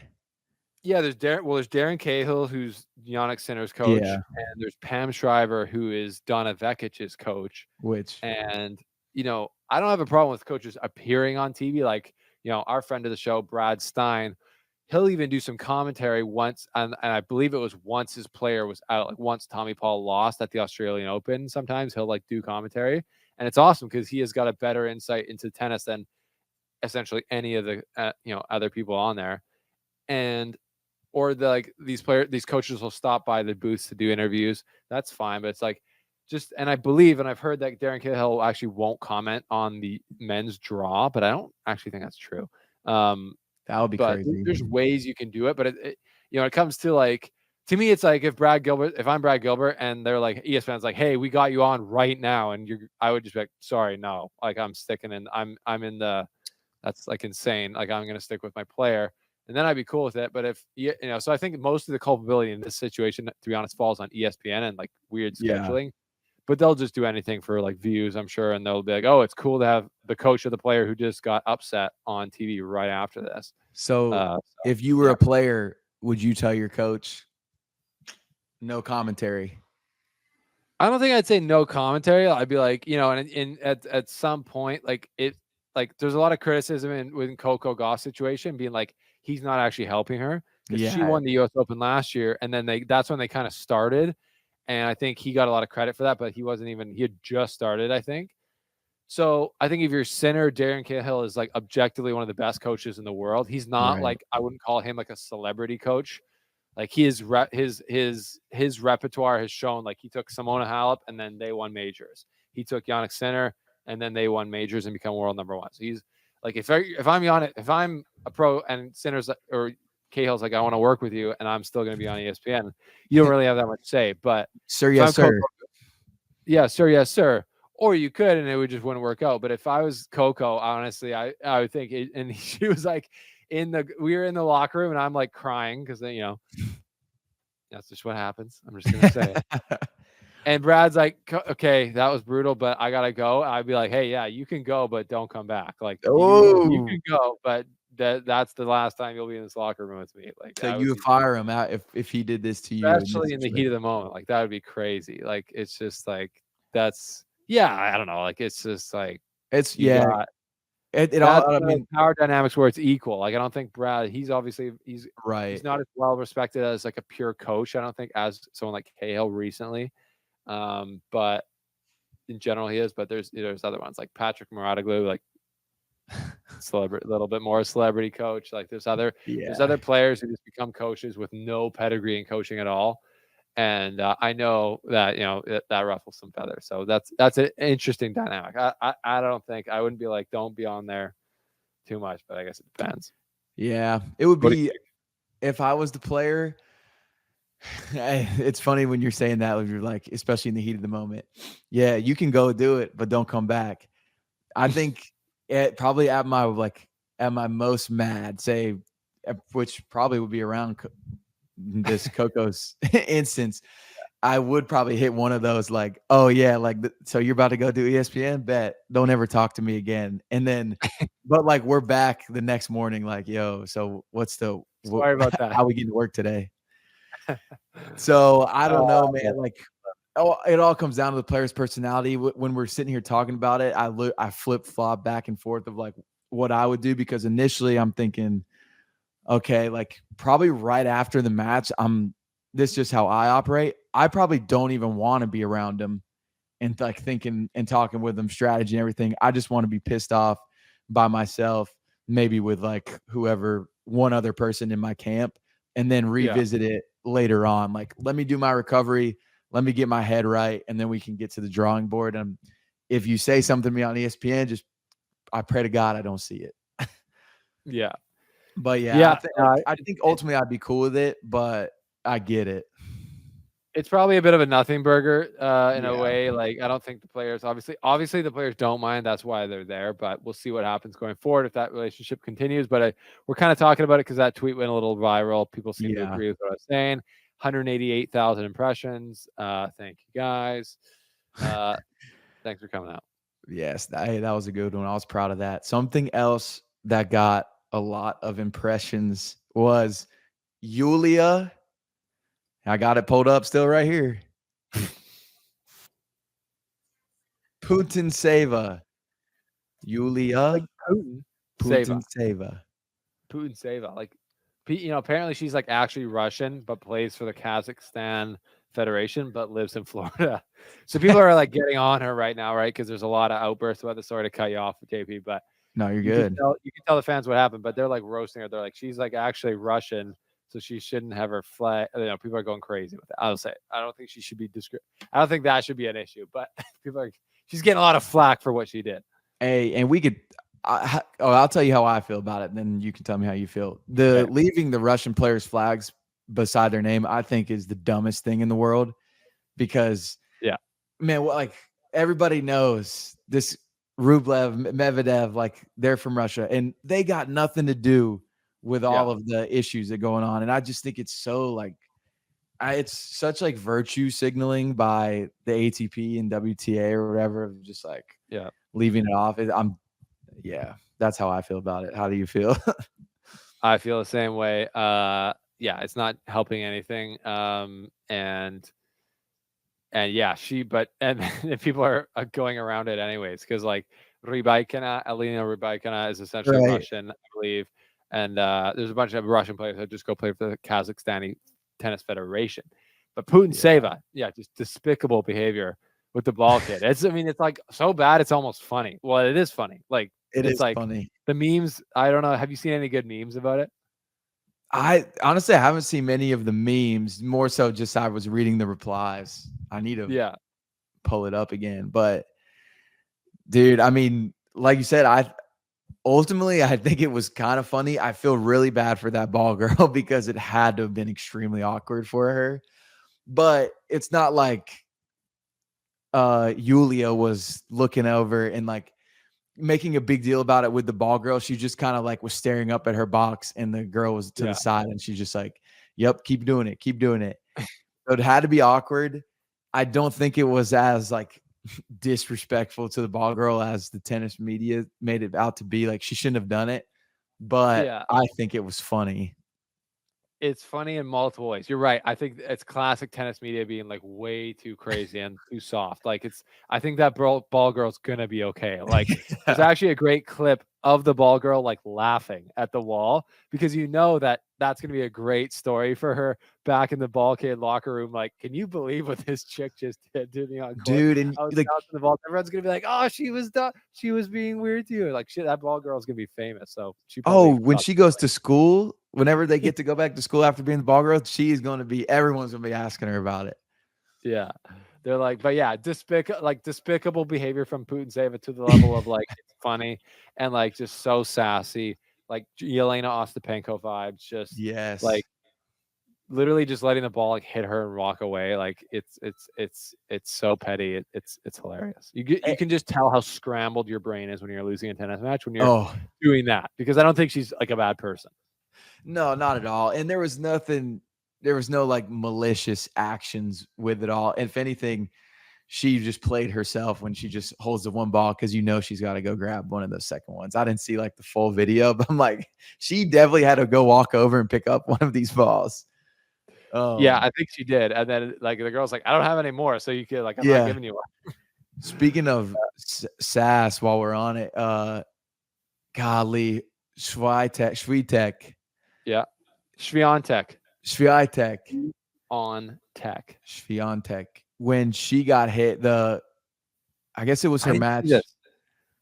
Yeah, there's Darren Cahill, who's Yannick Sinner's coach, and there's Pam Shriver, who is Donna Vekic's coach. And I don't have a problem with coaches appearing on TV. Like, our friend of the show, Brad Stein, he'll even do some commentary once, and I believe it was once his player was out, like once Tommy Paul lost at the Australian Open. Sometimes he'll like do commentary, and it's awesome because he has got a better insight into tennis than essentially any of the other people on there. And or these coaches will stop by the booths to do interviews. That's fine, but it's like just, and I believe, and I've heard that Darren Cahill actually won't comment on the men's draw, but I don't actually think that's true. That would be But crazy. there's ways you can do it, but it comes to like, to me, it's like if I'm Brad Gilbert and they're like, ESPN's like, hey, we got you on right now, and I would just be like, sorry, no, like I'm sticking in, I'm in the, that's like insane, like I'm gonna stick with my player, and then I'd be cool with it. But if so I think most of the culpability in this situation, to be honest, falls on ESPN and like weird Yeah. scheduling. But they'll just do anything for like views, I'm sure, and they'll be like, oh, it's cool to have the coach of the player who just got upset on TV right after this. So So if you were yeah. a player, would you tell your coach no commentary? I don't think I'd say no commentary. I'd be like, and at some point, like there's a lot of criticism within Coco Gauff situation being like he's not actually helping her because she Yeah. won the U.S. Open last year, and then that's when they kind of started, and I think he got a lot of credit for that, but he had just started, I think. So I think if you're Sinner, Darren Cahill is like objectively one of the best coaches in the world. He's not Right. like, I wouldn't call him like a celebrity coach. Like he is his repertoire has shown, like he took Simona Halep and then they won majors. He took Yannick Sinner and then they won majors and become world number one. So he's like, if I'm a pro and Sinner's or Cahill's like, I want to work with you and I'm still going to be on ESPN, you don't really have that much to say. But Sir, if yes, I'm sir. Coco, yeah, sir, yes, sir. Or you could, and it would just wouldn't work out. But if I was Coco, honestly, I would think it, and she was like we were in the locker room and I'm like crying because that's just what happens. I'm just gonna say it. And Brad's like, okay, that was brutal, but I gotta go. I'd be like, hey, yeah, you can go, but don't come back. Like you Oh, can go, but that's the last time you'll be in this locker room with me. Like so that you would would be, fire him out if he did this to you in this especially in the heat situation. of the moment. Like that would be crazy. Like it's just like yeah, I don't know. Like it's just like It's you yeah. got It that's all. I one of mean, those power dynamics where it's equal. Like I don't think Brad, he's obviously he's right. not as well respected as like a pure coach. I don't think as someone like Cahill recently. But in general he is. But there's other ones like Patrick Mouratoglou, like celebrity, a little bit more celebrity coach. Like there's other Yeah. players who just become coaches with no pedigree in coaching at all. And I know that that ruffles some feathers. So that's an interesting dynamic. I don't think I wouldn't be like don't be on there too much, but I guess it depends. Yeah. It would What do you be think? if I was the player. It's funny when you're saying that, when you're like, especially in the heat of the moment. Yeah, you can go do it, but don't come back. I think probably at my most mad, say, which probably would be around this Coco's instance, I would probably hit one of those like, oh yeah, like so you're about to go do ESPN, bet, don't ever talk to me again. And then, but like we're back the next morning, like yo, so Sorry about that. how we getting to work today? So I don't know, Yeah. man. Like, oh, it all comes down to the player's personality. When we're sitting here talking about it, I flip flop back and forth of like what I would do because initially I'm thinking, okay, like probably right after the match, this is just how I operate. I probably don't even want to be around him and like thinking and talking with them strategy and everything. I just want to be pissed off by myself, maybe with like whoever, one other person in my camp, and then Yeah. revisit it later on. Like, let me do my recovery, let me get my head right, and then we can get to the drawing board. And if you say something to me on ESPN, just I pray to God I don't see it. Yeah. But yeah, Yeah. I think ultimately I'd be cool with it, but I get it. It's probably a bit of a nothing burger in a Yeah. way. Like I don't think the players obviously the players don't mind. That's why they're there. But we'll see what happens going forward if that relationship continues. But we're kind of talking about it because that tweet went a little viral. People seem to Yeah. agree with what I was saying. 188,000 impressions. Thank you guys. Thanks for coming out. Yes, that was a good one. I was proud of that. Something else that got a lot of impressions was Yulia. I got it pulled up still right here. Putinsteva. Like Yulia Putin. Seva. Putinsteva. Putinsteva. Like apparently she's like actually Russian, but plays for the Kazakhstan federation, but lives in Florida. So people are like getting on her right now, right? Because there's a lot of outbursts about the story to cut you off, JP. But No, you're you can good. tell the fans what happened, but they're like roasting her. They're like, she's like actually Russian, so she shouldn't have her flag. You know, people are going crazy with it. I'll say, I don't think she should be I don't think that should be an issue, but people are. She's getting a lot of flack for what she did. Hey, and we could. I'll tell you how I feel about it, and then you can tell me how you feel. The Okay. leaving the Russian players' flags beside their name, I think, is the dumbest thing in the world because, Yeah. man, like everybody knows this Rublev, Medvedev, like they're from Russia, and they got nothing to do with all of the issues that are going on. And I just think it's so like, it's such like virtue signaling by the ATP and WTA or whatever of just like leaving it off. That's how I feel about it. How do you feel? I feel the same way. It's not helping anything. And yeah, and people are going around it anyways because like Alina Rybaikina is essentially Russian, I believe, and there's a bunch of Russian players that just go play for the Kazakhstani Tennis Federation. But Putinsteva, just despicable behavior with the ball kid. It's like so bad it's almost funny. Well, it is funny. Like it's like funny. The memes. I don't know. Have you seen any good memes about it? I honestly haven't seen many of the memes. More so, just I was reading the replies. I need to pull it up again. But dude, I mean, like you said, ultimately I think it was kind of funny. I feel really bad for that ball girl because it had to have been extremely awkward for her. But it's not like Yulia was looking over and like making a big deal about it with the ball girl. She just kind of like was staring up at her box and the girl was to the side and she's just like, yep, keep doing it. Keep doing it. So it had to be awkward. I don't think it was as like disrespectful to the ball girl as the tennis media made it out to be. Like she shouldn't have done it, but I think it was funny. It's funny in multiple ways. You're right. I think it's classic tennis media being like way too crazy and too soft. Like I think that ball girl's gonna be okay. Like there's actually a great clip of the ball girl like laughing at the wall because you know that's gonna be a great story for her back in the ball kid locker room. Like, can you believe what this chick just did to me on court? Dude, and I was like the ball. Everyone's gonna be like, "Oh, she was done. She was being weird to you." Like, shit, that ball girl's gonna be famous. So she. When she goes to school, whenever they get to go back to school after being the ball girl, she's going to be. Everyone's going to be asking her about it. Yeah, they're like, but yeah, despicable behavior from Putinsteva to the level of like it's funny and like just so sassy, like Yelena Ostapenko vibes. Just like literally just letting the ball like hit her and walk away. Like it's so petty. It's hilarious. You can just tell how scrambled your brain is when you're losing a tennis match when you're doing that because I don't think she's like a bad person. No, not at all. And there was no like malicious actions with it all. If anything, she just played herself when she just holds the one ball because she's got to go grab one of those second ones. I didn't see like the full video, but I'm like, she definitely had to go walk over and pick up one of these balls. Yeah, I think she did. And then like the girl's like, I don't have any more. So you could like, I'm not giving you one. Speaking of sass, while we're on it, golly, Swiatek. Yeah. Swiatek. When she got hit, I guess it was her match.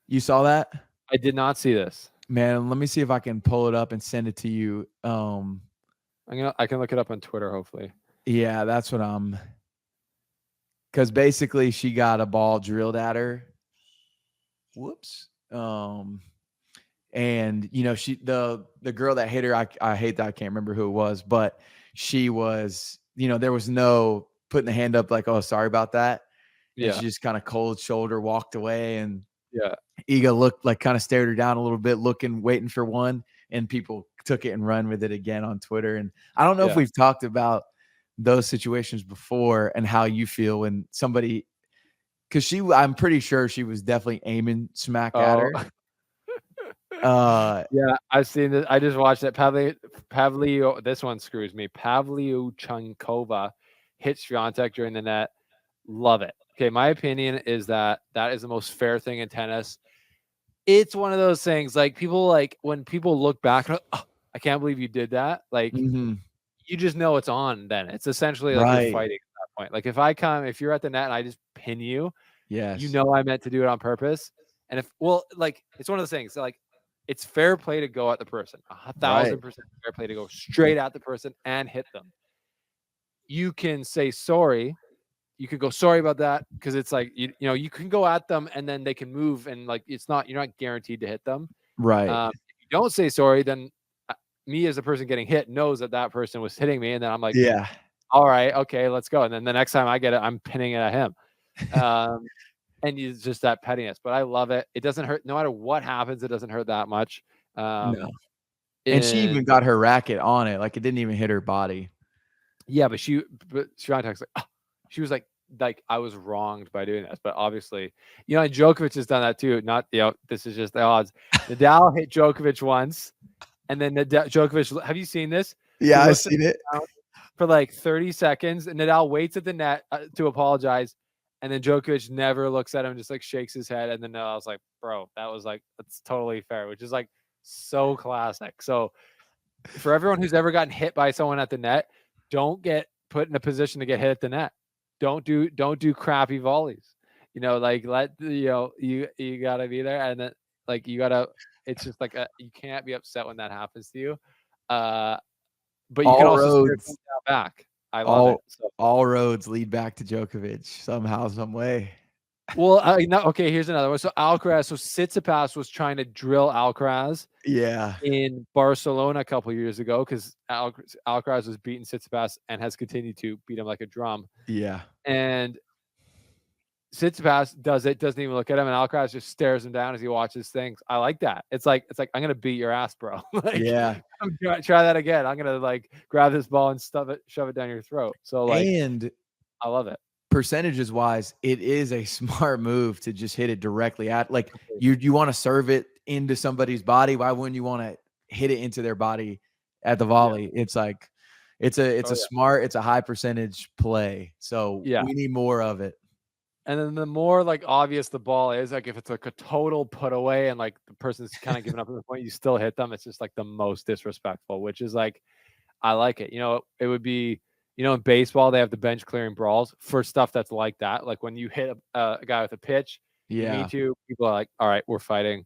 You saw that? I did not see this. Man, let me see if I can pull it up and send it to you. I can look it up on Twitter, hopefully. Yeah, that's what because basically she got a ball drilled at her. Whoops. And she the girl that hit her, I hate that I can't remember who it was, but she was, there was no putting the hand up like, oh, sorry about that. Yeah. And she just kind of cold shoulder walked away, and Iga looked like kind of stared her down a little bit, waiting for one, and people took it and run with it again on Twitter. And I don't know if we've talked about those situations before and how you feel when somebody, because I'm pretty sure she was definitely aiming smack at her. Yeah, I've seen this. I just watched it. Pavlio, this one screws me. Pavlyuchenkova hit Swiatek during the net. Love it. Okay, my opinion is that is the most fair thing in tennis. It's one of those things like people like when people look back, oh, I can't believe you did that. Like you just know it's on then. It's essentially like you're fighting that point. Like if you're at the net and I just pin you, Yes. I meant to do it on purpose. And it's one of those things. So like, it's fair play to go at the person. 1,000% fair play to go straight at the person and hit them. You can say sorry. You could go sorry about that because it's like you can go at them and then they can move and like you're not guaranteed to hit them. Right. If you don't say sorry, then me as a person getting hit knows that person was hitting me, and then I'm like, Yeah. all right, okay, let's go. And then the next time I get it, I'm pinning it at him. And it's just that pettiness, but I love it. It doesn't hurt. No matter what happens, it doesn't hurt that much. No. And she even got her racket on it. Like it didn't even hit her body. Yeah, but Swiatek's like, she was like I was wronged by doing this. But obviously, Djokovic has done that too. Not, this is just the odds. Nadal hit Djokovic once, and then Djokovic. Have you seen this? Yeah, I've seen it. For like 30 seconds, and Nadal waits at the net to apologize, and then Djokovic never looks at him, just like shakes his head, and then I was like, bro, that's totally fair, which is like so classic. So for everyone who's ever gotten hit by someone at the net, don't get put in a position to get hit at the net. Don't do crappy volleys. You gotta be there, and then like you gotta. It's just like you can't be upset when that happens to you. But you can also steer things back. I love it. So. All roads lead back to Djokovic somehow, some way. Well, okay, here's another one. So Tsitsipas was trying to drill Alcaraz. Yeah. In Barcelona a couple years ago because Alcaraz was beating Tsitsipas and has continued to beat him like a drum. Yeah. And Tsitsipas doesn't even look at him, and Alcaraz just stares him down as he watches things. I like that. It's like I'm gonna beat your ass, bro. Yeah. Try that again. I'm gonna like grab this ball and shove it down your throat. So and I love it. Percentages wise, it is a smart move to just hit it directly at you want to serve it into somebody's body. Why wouldn't you want to hit it into their body at the volley? Yeah. It's like it's a smart, it's a high percentage play. So we need more of it. And then the more like obvious the ball is, like if it's like a total put away and like the person's kind of giving up at the point, you still hit them. It's just like the most disrespectful, which is like, I like it. It would be, in baseball, they have the bench clearing brawls for stuff that's like that. Like when you hit a guy with a pitch, me too, people are like, all right, we're fighting.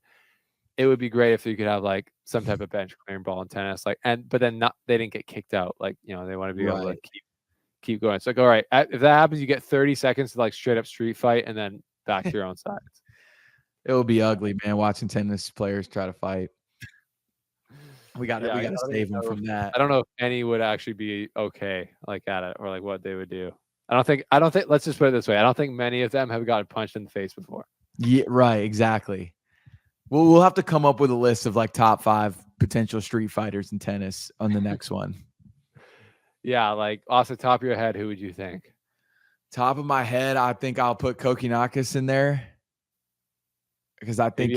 It would be great if you could have like some type of bench clearing brawl in tennis. But then they didn't get kicked out. Like, they want to be able to keep going. It's like, all right, if that happens, you get 30 seconds to like straight up street fight and then back to your own side. It will be ugly, man, watching tennis players try to fight. We got to save them from that. I don't know if any would actually be okay like at it or like what they would do. I don't think, let's just put it this way. I don't think many of them have gotten punched in the face before. Yeah, right. Exactly. We'll have to come up with a list of like top 5 potential street fighters in tennis on the next one. Yeah. Like off the top of your head, who would you think? Top of my head, I think I'll put Kokkinakis in there. Because I think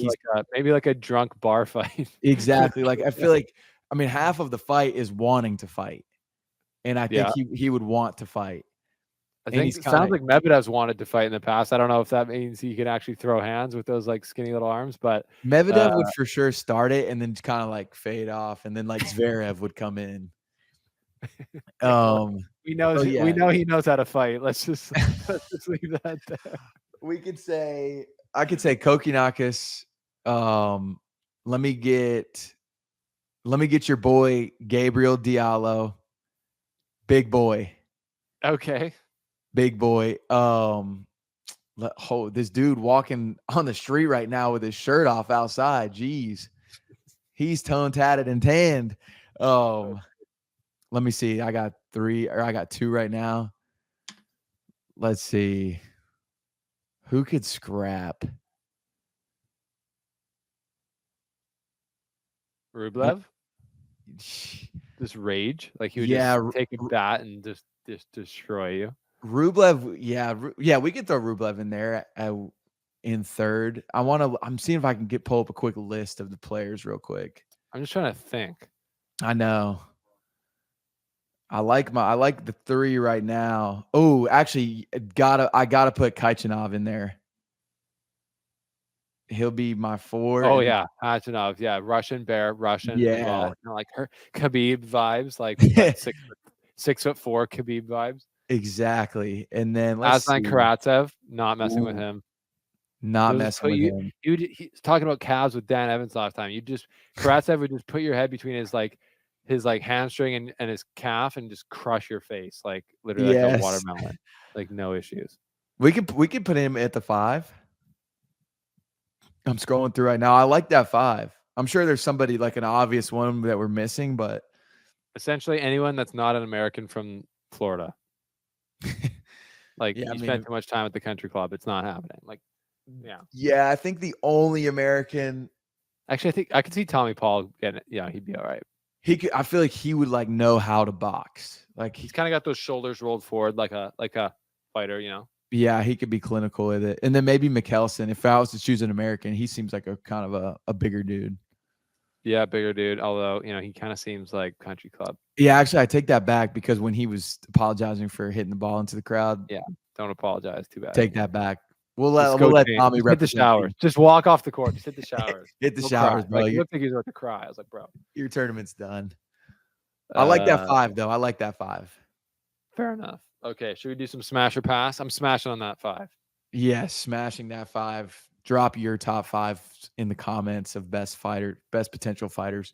maybe like a drunk bar fight. Exactly. Like I feel like, half of the fight is wanting to fight, and I think he would want to fight. I think it sounds like Medvedev's wanted to fight in the past. I don't know if that means he can actually throw hands with those like skinny little arms, but Medvedev would for sure start it and then kind of like fade off, and then like Zverev would come in. We know he knows how to fight. Let's just leave that there. I could say Kokkinakis. Let me get your boy Gabriel Diallo. Big boy. Okay. Big boy. This dude walking on the street right now with his shirt off outside. Jeez. He's tone tatted and tanned. Let me see. I got 2 right now. Let's see. Who could scrap? Rublev? Just rage? Like he would just take a bat and just destroy you? Rublev, yeah, we could throw Rublev in there in third. I'm seeing if I can pull up a quick list of the players real quick. I'm just trying to think. I know. I like the 3 right now. Oh, actually, I gotta put Kaichanov in there. He'll be my 4. Oh yeah, Kaichanov. Yeah, Russian bear, Russian. Yeah, like her Khabib vibes, like 6'4" Khabib vibes. Exactly. And then let's Aslan see. Karatsev, not messing with Ooh, him. not He'll just messing put with you. him. He's talking about calves with Dan Evans last time. You just Karatsev would just put your head between his hamstring and his calf and just crush your face like literally like a Yes. watermelon. Like no issues. We could put him at the 5. I'm scrolling through right now. I like that 5. I'm sure there's somebody like an obvious one that we're missing, but Essentially, anyone that's not an American from Florida. Like yeah, I you spent mean, too much time at the country club. It's not happening. Like, yeah. yeah, I think the only American Actually, I think I could see Tommy Paul getting it. Yeah, he'd be all right. he could. I feel like he would like know how to box. Like, He's kind of got those shoulders rolled forward like a fighter, you know. yeah, he could be clinical with it. And then maybe Mickelson. If I was to choose an American, he seems like a kind of a bigger dude. Yeah, bigger dude. Although he kind of seems like country club. Yeah, actually, I take that back because when he was apologizing for hitting the ball into the crowd, Yeah, don't apologize. Too bad. take that back. We'll Just let go we'll let change. Tommy Just hit the represent showers. you. Just walk off the court. Just hit the showers. Hit the Don't showers, cry. bro. Like he looked like he was about to cry. I was like, bro. Your tournament's done. I like that 5 though. I like that 5. Fair enough. Okay, should we do some smash or pass? I'm smashing on that 5. Yes, smashing that 5. Drop your top 5 in the comments of best potential fighters.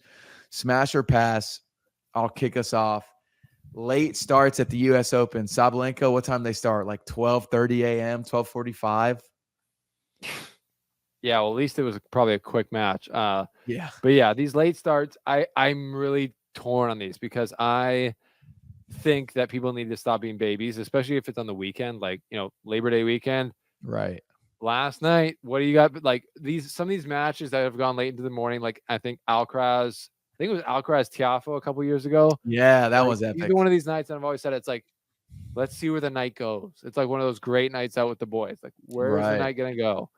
Smash or pass. I'll kick us off. Late starts at the U.S. Open. Sabalenka, what time they start? Like 12:30 a.m., 12:45? Yeah, well, at least it was probably a quick match. Yeah. But yeah, these late starts, I'm really torn on these because I think that people need to stop being babies, especially if it's on the weekend, like Labor Day weekend. Right. Last night, what do you got? Like some of these matches that have gone late into the morning, like I think Alcaraz, I think it was Alcaraz Tiafo a couple years ago. Yeah, that Like was these epic. are one of these nights, and I've always said it's like, let's see where the night goes. It's like one of those great nights out with the boys. Like, where's the Right. night gonna go?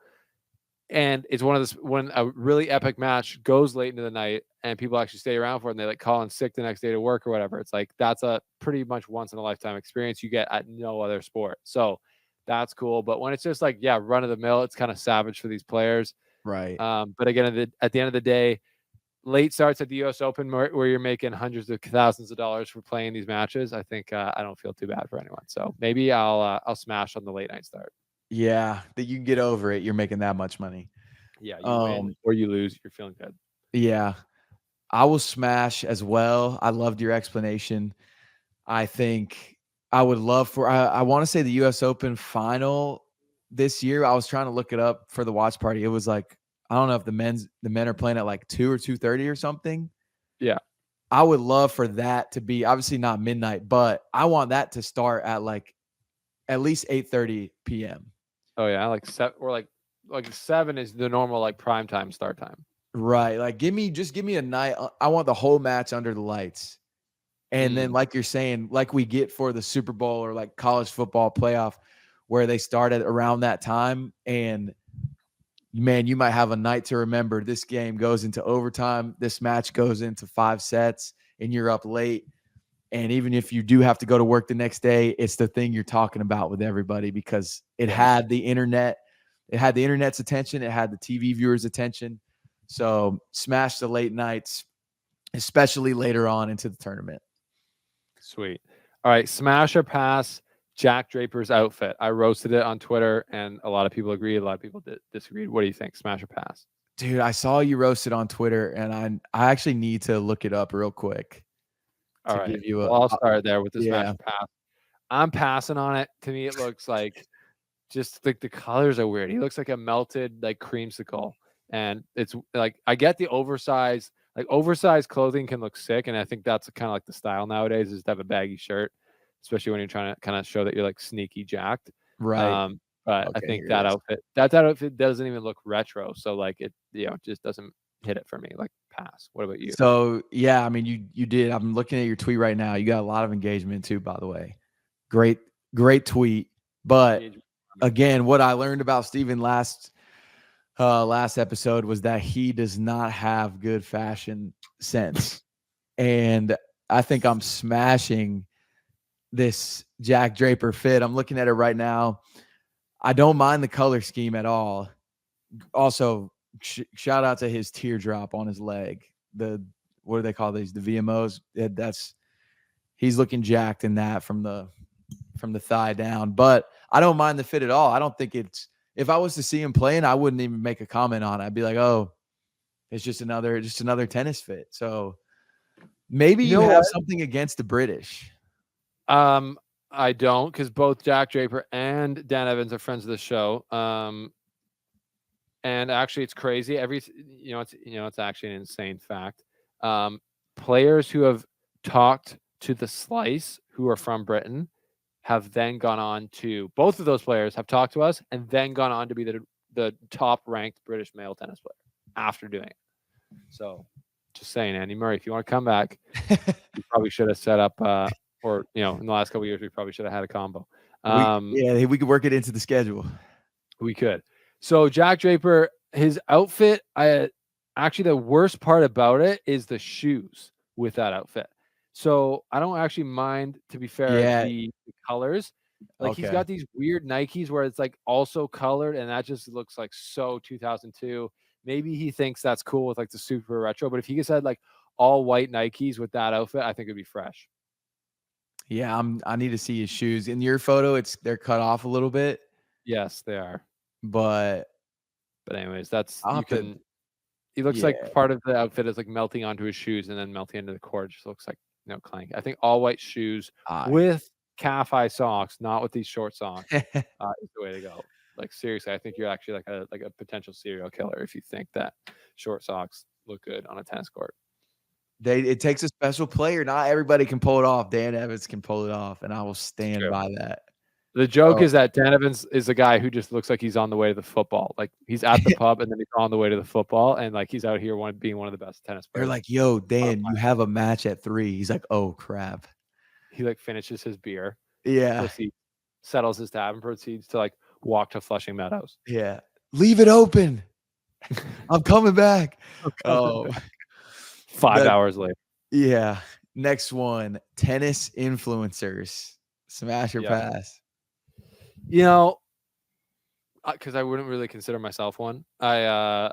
And it's one of those when a really epic match goes late into the night and people actually stay around for it and they like call in sick the next day to work or whatever. It's like that's a pretty much once in a lifetime experience you get at no other sport. So that's cool. But when it's just like, yeah, run of the mill, it's kind of savage for these players. Right. But again, at the end of the day, late starts at the U.S. Open where you're making hundreds of thousands of dollars for playing these matches. I think I don't feel too bad for anyone. So maybe I'll smash on the late night start. Yeah, that you can get over it. You're making that much money. Yeah, you win or you lose, you're feeling good. Yeah. I will smash as well. I loved your explanation. I think I would love for I want to say the US Open final this year. I was trying to look it up for the watch party. It was like, I don't know if the men are playing at like 2 or 2:30 or something. Yeah. I would love for that to be obviously not midnight, but I want that to start at like at least 8:30 p.m. Oh yeah, like 7 or like 7 is the normal like prime time start time. Right. Like give me a night. I want the whole match under the lights. And then like you're saying, like we get for the Super Bowl or like college football playoff where they started around that time, and man, you might have a night to remember. This game goes into overtime. This match goes into 5 sets and you're up late. And even if you do have to go to work the next day, it's the thing you're talking about with everybody because it had the internet. It had the internet's attention. It had the TV viewers' attention. So smash the late nights, especially later on into the tournament. Sweet. All right, smash or pass Jack Draper's outfit. I roasted it on Twitter, and a lot of people agreed. A lot of people disagreed. What do you think? Smash or pass? Dude, I saw you roasted on Twitter, and I actually need to look it up real quick All to right. give you Well, I'll start there with the smash yeah. or pass. I'm passing on it. To me, it looks like just like the colors are weird. He looks like a melted like creamsicle, and it's like I get the oversized. Like oversized clothing can look sick, and I think that's kind of like the style nowadays is to have a baggy shirt, especially when you're trying to kind of show that you're like sneaky jacked. Right. But I Okay, think here it is. that outfit doesn't even look retro, so like it just doesn't hit it for me. Like pass. What about you? So yeah, I mean you did. I'm looking at your tweet right now. You got a lot of engagement too, by the way. Great tweet. But again, what I learned about Steven last episode was that he does not have good fashion sense. And I think I'm smashing this Jack Draper fit. I'm looking at it right now. I don't mind the color scheme at all. Also, shout out to his teardrop on his leg. What do they call these? The VMOs. He's looking jacked in that from from the thigh down. But I don't mind the fit at all. I don't think it's if I was to see him playing, I wouldn't even make a comment on it. I'd be like, oh, it's just another tennis fit. So maybe You you know have what? something against the British. I don't, because both Jack Draper and Dan Evans are friends of the show. And actually, it's crazy. It's actually an insane fact. Players who have talked to the Slice, who are from Britain, have then gone on to both of those players have talked to us and then gone on to be the top ranked British male tennis player after doing it. So, just saying, Andy Murray, if you want to come back, you probably should have set up, or in the last couple of years, we probably should have had a combo. We could work it into the schedule. We could. So Jack Draper, his outfit, actually the worst part about it is the shoes with that outfit. So I don't actually mind, to be fair, the colors. Like he's got these weird Nikes where it's like also colored, and that just looks like so 2002. Maybe he thinks that's cool with like the super retro, but if he just had like all white Nikes with that outfit, I think it'd be fresh. Yeah, I need to see his shoes. In your photo, they're cut off a little bit. Yes, they are. But anyways, he looks like part of the outfit is like melting onto his shoes and then melting into the court. Just looks like clank. I think all white shoes with calf high socks, not with these short socks, is the way to go. Like seriously, I think you're actually like a potential serial killer if you think that short socks look good on a tennis court. It takes a special player. Not everybody can pull it off. Dan Evans can pull it off, and I will stand by that. The joke is that Dan Evans is a guy who just looks like he's on the way to the football. Like he's at the pub and then he's on the way to the football, and like he's out here being one of the best tennis players. They're like, "Yo, Dan, you have a match at 3." He's like, "Oh crap." He like finishes his beer. Yeah. Settles his tab and proceeds to like walk to Flushing Meadows. Yeah. Leave it open. I'm coming back. 5 hours later. Yeah. Next one, tennis influencers. Smash or pass? Because I wouldn't really consider myself one. We're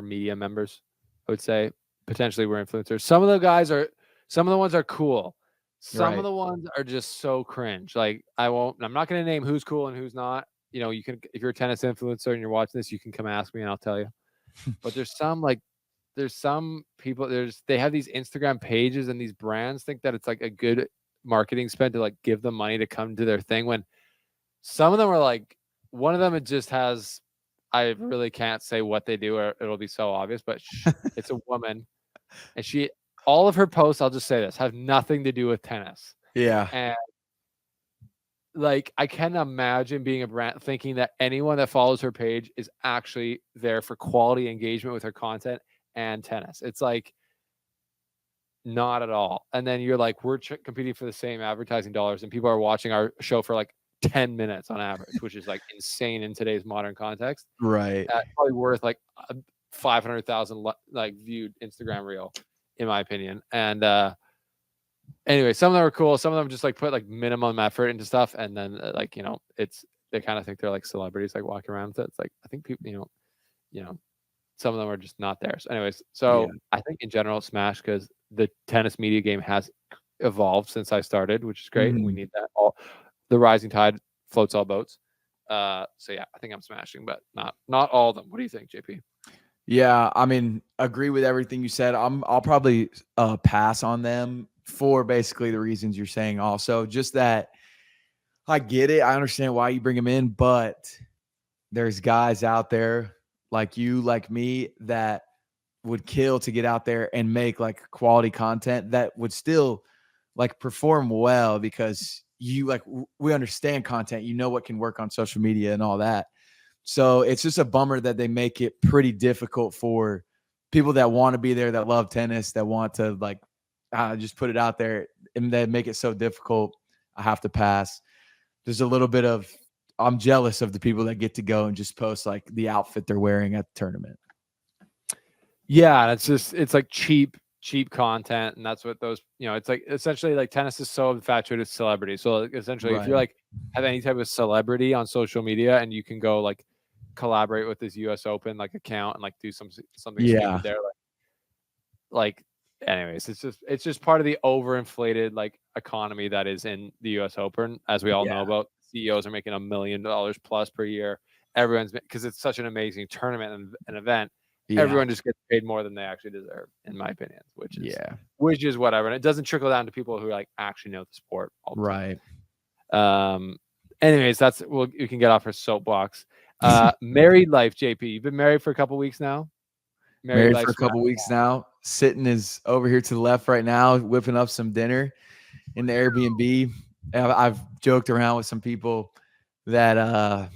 media members, I would say. Potentially we're influencers. Some of the ones are cool. Some of the ones are just so cringe. Like I'm not going to name who's cool and who's not. You can, if you're a tennis influencer and you're watching this, you can come ask me and I'll tell you. But there's some people, they have these Instagram pages and these brands think that it's like a good marketing spend to like give them money to come to their thing, when some of them are like, one of them, it just has, I really can't say what they do or it'll be so obvious, but it's a woman and all of her posts, I'll just say this, have nothing to do with tennis. Yeah. And like, I can imagine being a brand thinking that anyone that follows her page is actually there for quality engagement with her content and tennis. It's like, not at all. And then you're like, we're competing for the same advertising dollars and people are watching our show for like 10 minutes on average, which is like insane in today's modern context. Right. Probably worth like 500,000 like viewed Instagram reel, in my opinion. And anyway, some of them are cool. Some of them just like put like minimum effort into stuff, and then they kind of think they're like celebrities, like walking around with it. It's like, I think people, some of them are just not there. So anyways, I think in general, smash, because the tennis media game has evolved since I started, which is great. And we need that. The rising tide floats all boats. I think I'm smashing, but not all of them. What do you think, JP? Yeah, I mean, agree with everything you said. I'll probably pass on them for basically the reasons you're saying. Also, just that I get it. I understand why you bring them in, but there's guys out there like you, like me, that would kill to get out there and make like quality content that would still like perform well, because we understand content, what can work on social media and all that. So it's just a bummer that they make it pretty difficult for people that want to be there, that love tennis, that want to like just put it out there, and they make it so difficult. I have to pass. There's a little bit of, I'm jealous of the people that get to go and just post like the outfit they're wearing at the tournament. Yeah, it's like cheap content, and that's what those, it's like essentially like tennis is so infatuated with celebrity. So like, essentially, if you're like have any type of celebrity on social media and you can go like collaborate with this US Open like account and like do something stupid there, like anyways, it's just part of the overinflated like economy that is in the U.S. Open, as we all know Yeah. about. CEOs are making $1 million plus per year. Everyone's because it's such an amazing tournament and an event. Yeah. Everyone just gets paid more than they actually deserve, in my opinion, Yeah. which is whatever. And it doesn't trickle down to people who like actually know the sport ultimately. Right. Anyways, we can get off our soapbox. Married life, JP. You've been married for a couple weeks now. Married Married for life. a couple weeks now. Sitting is over here to the left right now, whipping up some dinner in the Airbnb. I've joked around with some people that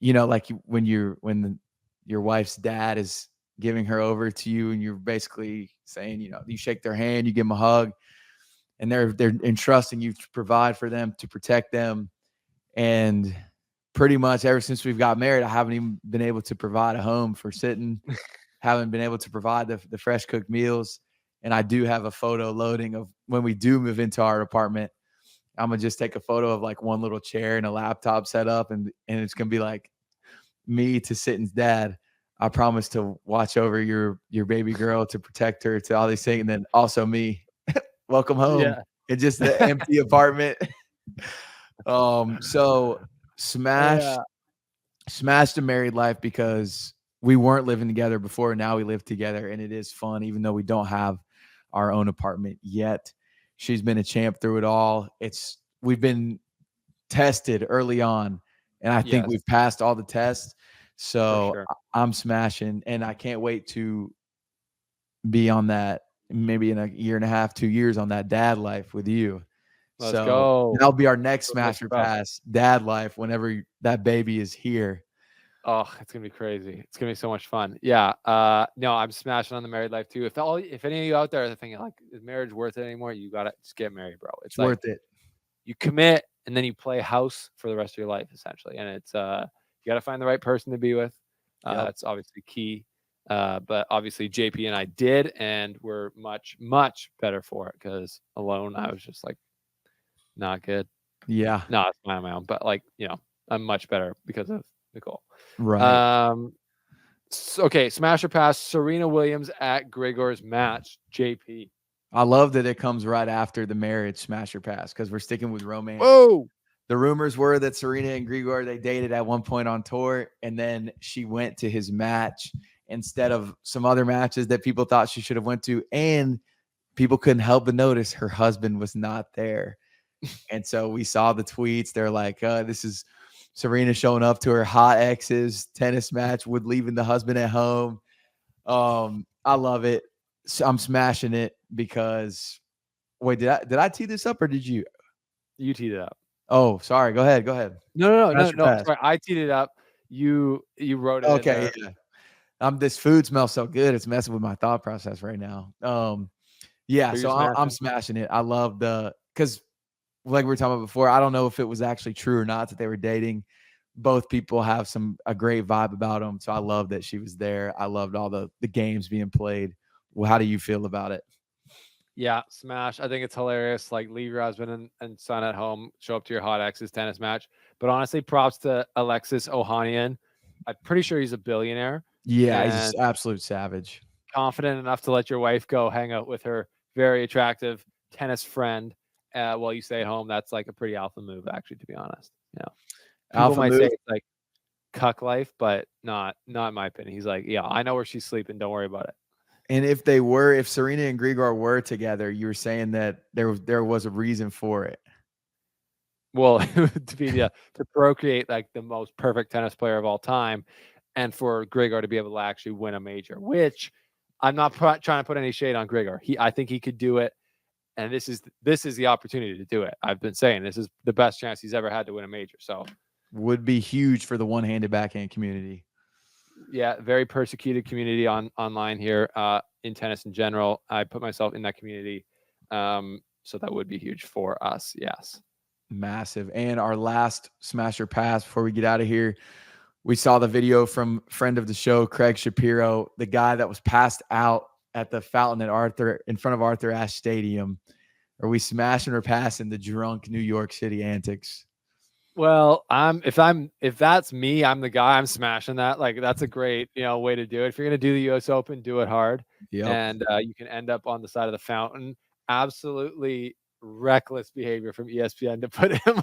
like when your wife's dad is giving her over to you, and you're basically saying, you shake their hand, you give them a hug, and they're entrusting you to provide for them, to protect them. And pretty much ever since we've got married, I haven't even been able to provide a home for Sitting. Haven't been able to provide the fresh cooked meals. And I do have a photo loading of when we do move into our apartment. I'm gonna just take a photo of like one little chair and a laptop set up, and it's gonna be like me to Sitting's dad. I promise to watch over your baby girl, to protect her, to all these things, and then also me. Welcome home. Yeah. In just the empty apartment. So smash the married life because we weren't living together before. Now we live together, and it is fun, even though we don't have our own apartment yet. She's been a champ through it all. We've been tested early on, and I think we've passed all the tests. So sure. I'm smashing, and I can't wait to be on that maybe in a year and a half, 2 years on that dad life with you. Let's go. That'll be our next Let's Smasher go. Pass, dad life, whenever that baby is here. Oh, it's gonna be crazy. It's gonna be so much fun. Yeah. No, I'm smashing on the married life too. If any of you out there are thinking like, is marriage worth it anymore? You gotta just get married, bro. It's worth it. You commit and then you play house for the rest of your life, essentially. And it's you gotta find the right person to be with. That's obviously key. But obviously JP and I did, and we're much, much better for it because alone I was just like not good. Yeah. No, it's not my own, but like, I'm much better because of Nicole. Right. Okay, smash or pass Serena Williams at Grigor's match, JP. I love that it comes right after the marriage smash or pass because we're sticking with romance. Whoa. The rumors were that Serena and Grigor, they dated at one point on tour, and then she went to his match instead of some other matches that people thought she should have went to, and people couldn't help but notice her husband was not there. And so we saw the tweets. They're like, this is Serena showing up to her hot ex's tennis match with leaving the husband at home. I love it. So I'm smashing it because wait, did I tee this up or did you? You teed it up. Oh, sorry. Go ahead. No. Sorry, I teed it up. You wrote it. Okay, yeah. This food smells so good. It's messing with my thought process right now. Yeah. So I'm smashing it. I love because like we were talking about before, I don't know if it was actually true or not that they were dating. Both people have a great vibe about them. So I love that she was there. I loved all the games being played. Well, how do you feel about it? Yeah, smash. I think it's hilarious. Like, leave your husband and son at home, show up to your hot ex's tennis match. But honestly, props to Alexis Ohanian. I'm pretty sure he's a billionaire. Yeah, he's an absolute savage. Confident enough to let your wife go hang out with her very attractive tennis friend while you stay at home. That's like a pretty alpha move, actually, to be honest. People Alpha might move. say it's like cuck life, but not in my opinion. He's like, yeah, I know where she's sleeping. Don't worry about it. And if Serena and Grigor were together, you were saying that there was a reason for it. Well, to procreate like the most perfect tennis player of all time, and for Grigor to be able to actually win a major, which I'm not trying to put any shade on Grigor. I think he could do it, and this is the opportunity to do it. I've been saying this is the best chance he's ever had to win a major. So would be huge for the one-handed backhand community. Yeah, very persecuted community online here in tennis in general. I put myself in that community, so that would be huge for us. Yes, massive. And our last smasher pass before we get out of here, we saw the video from friend of the show, Craig Shapiro, the guy that was passed out at the fountain in front of Arthur Ashe Stadium. Are we smashing or passing the drunk New York City antics? Well, if that's me, I'm the guy. I'm smashing that. Like, that's a great way to do it. If you're gonna do the U.S. Open, do it hard. Yep. and you can end up on the side of the fountain. Absolutely reckless behavior from ESPN to put him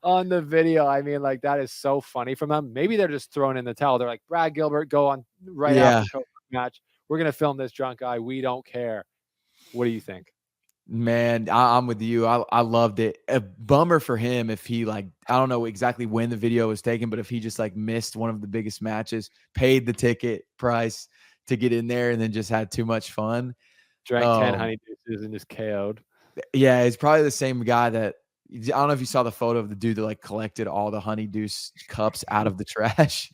on the video. I mean, like, that is so funny from them. Maybe they're just throwing in the towel. They're like, Brad Gilbert, go on right Yeah. after Coco match. We're gonna film this drunk guy. We don't care. What do you think? Man, I'm with you. I loved it. A bummer for him if he, like, I don't know exactly when the video was taken, but if he just like missed one of the biggest matches, paid the ticket price to get in there, and then just had too much fun. Drank 10 honey deuces and just KO'd. Yeah, it's probably the same guy that, I don't know if you saw the photo of the dude that like collected all the honeydew cups out of the trash.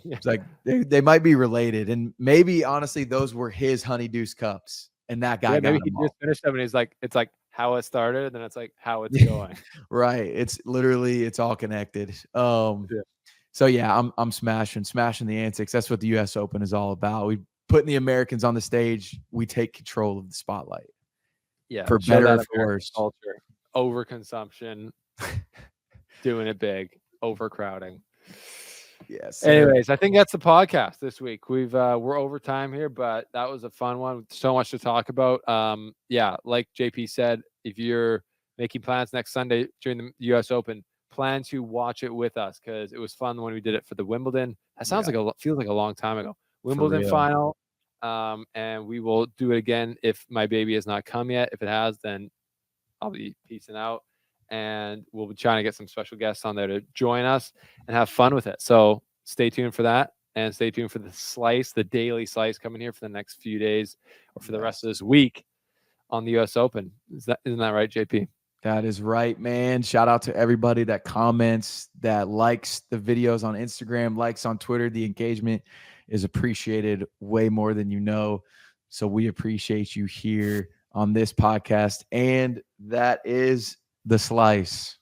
Yeah. It's like they might be related, and maybe honestly those were his honeydew cups, and that guy got Maybe he them just all. finished them and he's like, it's like how it started, and then it's like how it's going. Right. It's literally, it's all connected. So yeah, I'm smashing the antics. That's what the US Open is all about. We putting the Americans on the stage. We take control of the spotlight. Yeah, For show better that or for American worse. culture, overconsumption, doing it big, overcrowding. Yes. Anyways, I think that's the podcast this week. We're over time here, but that was a fun one. So much to talk about. Yeah, like JP said, if you're making plans next Sunday during the US Open, plan to watch it with us because it was fun when we did it for the Wimbledon. That sounds feels like a long time ago. Wimbledon final. And we will do it again if my baby has not come yet. If it has, then I'll be peacing out. And we'll be trying to get some special guests on there to join us and have fun with it. So stay tuned for that, and stay tuned for the daily slice coming here for the next few days or for the rest of this week on the US Open. Isn't that right, JP? That is right, man. Shout out to everybody that comments, that likes the videos on Instagram, likes on Twitter. The engagement is appreciated way more than you know. So we appreciate you here on this podcast. And that is The Slice.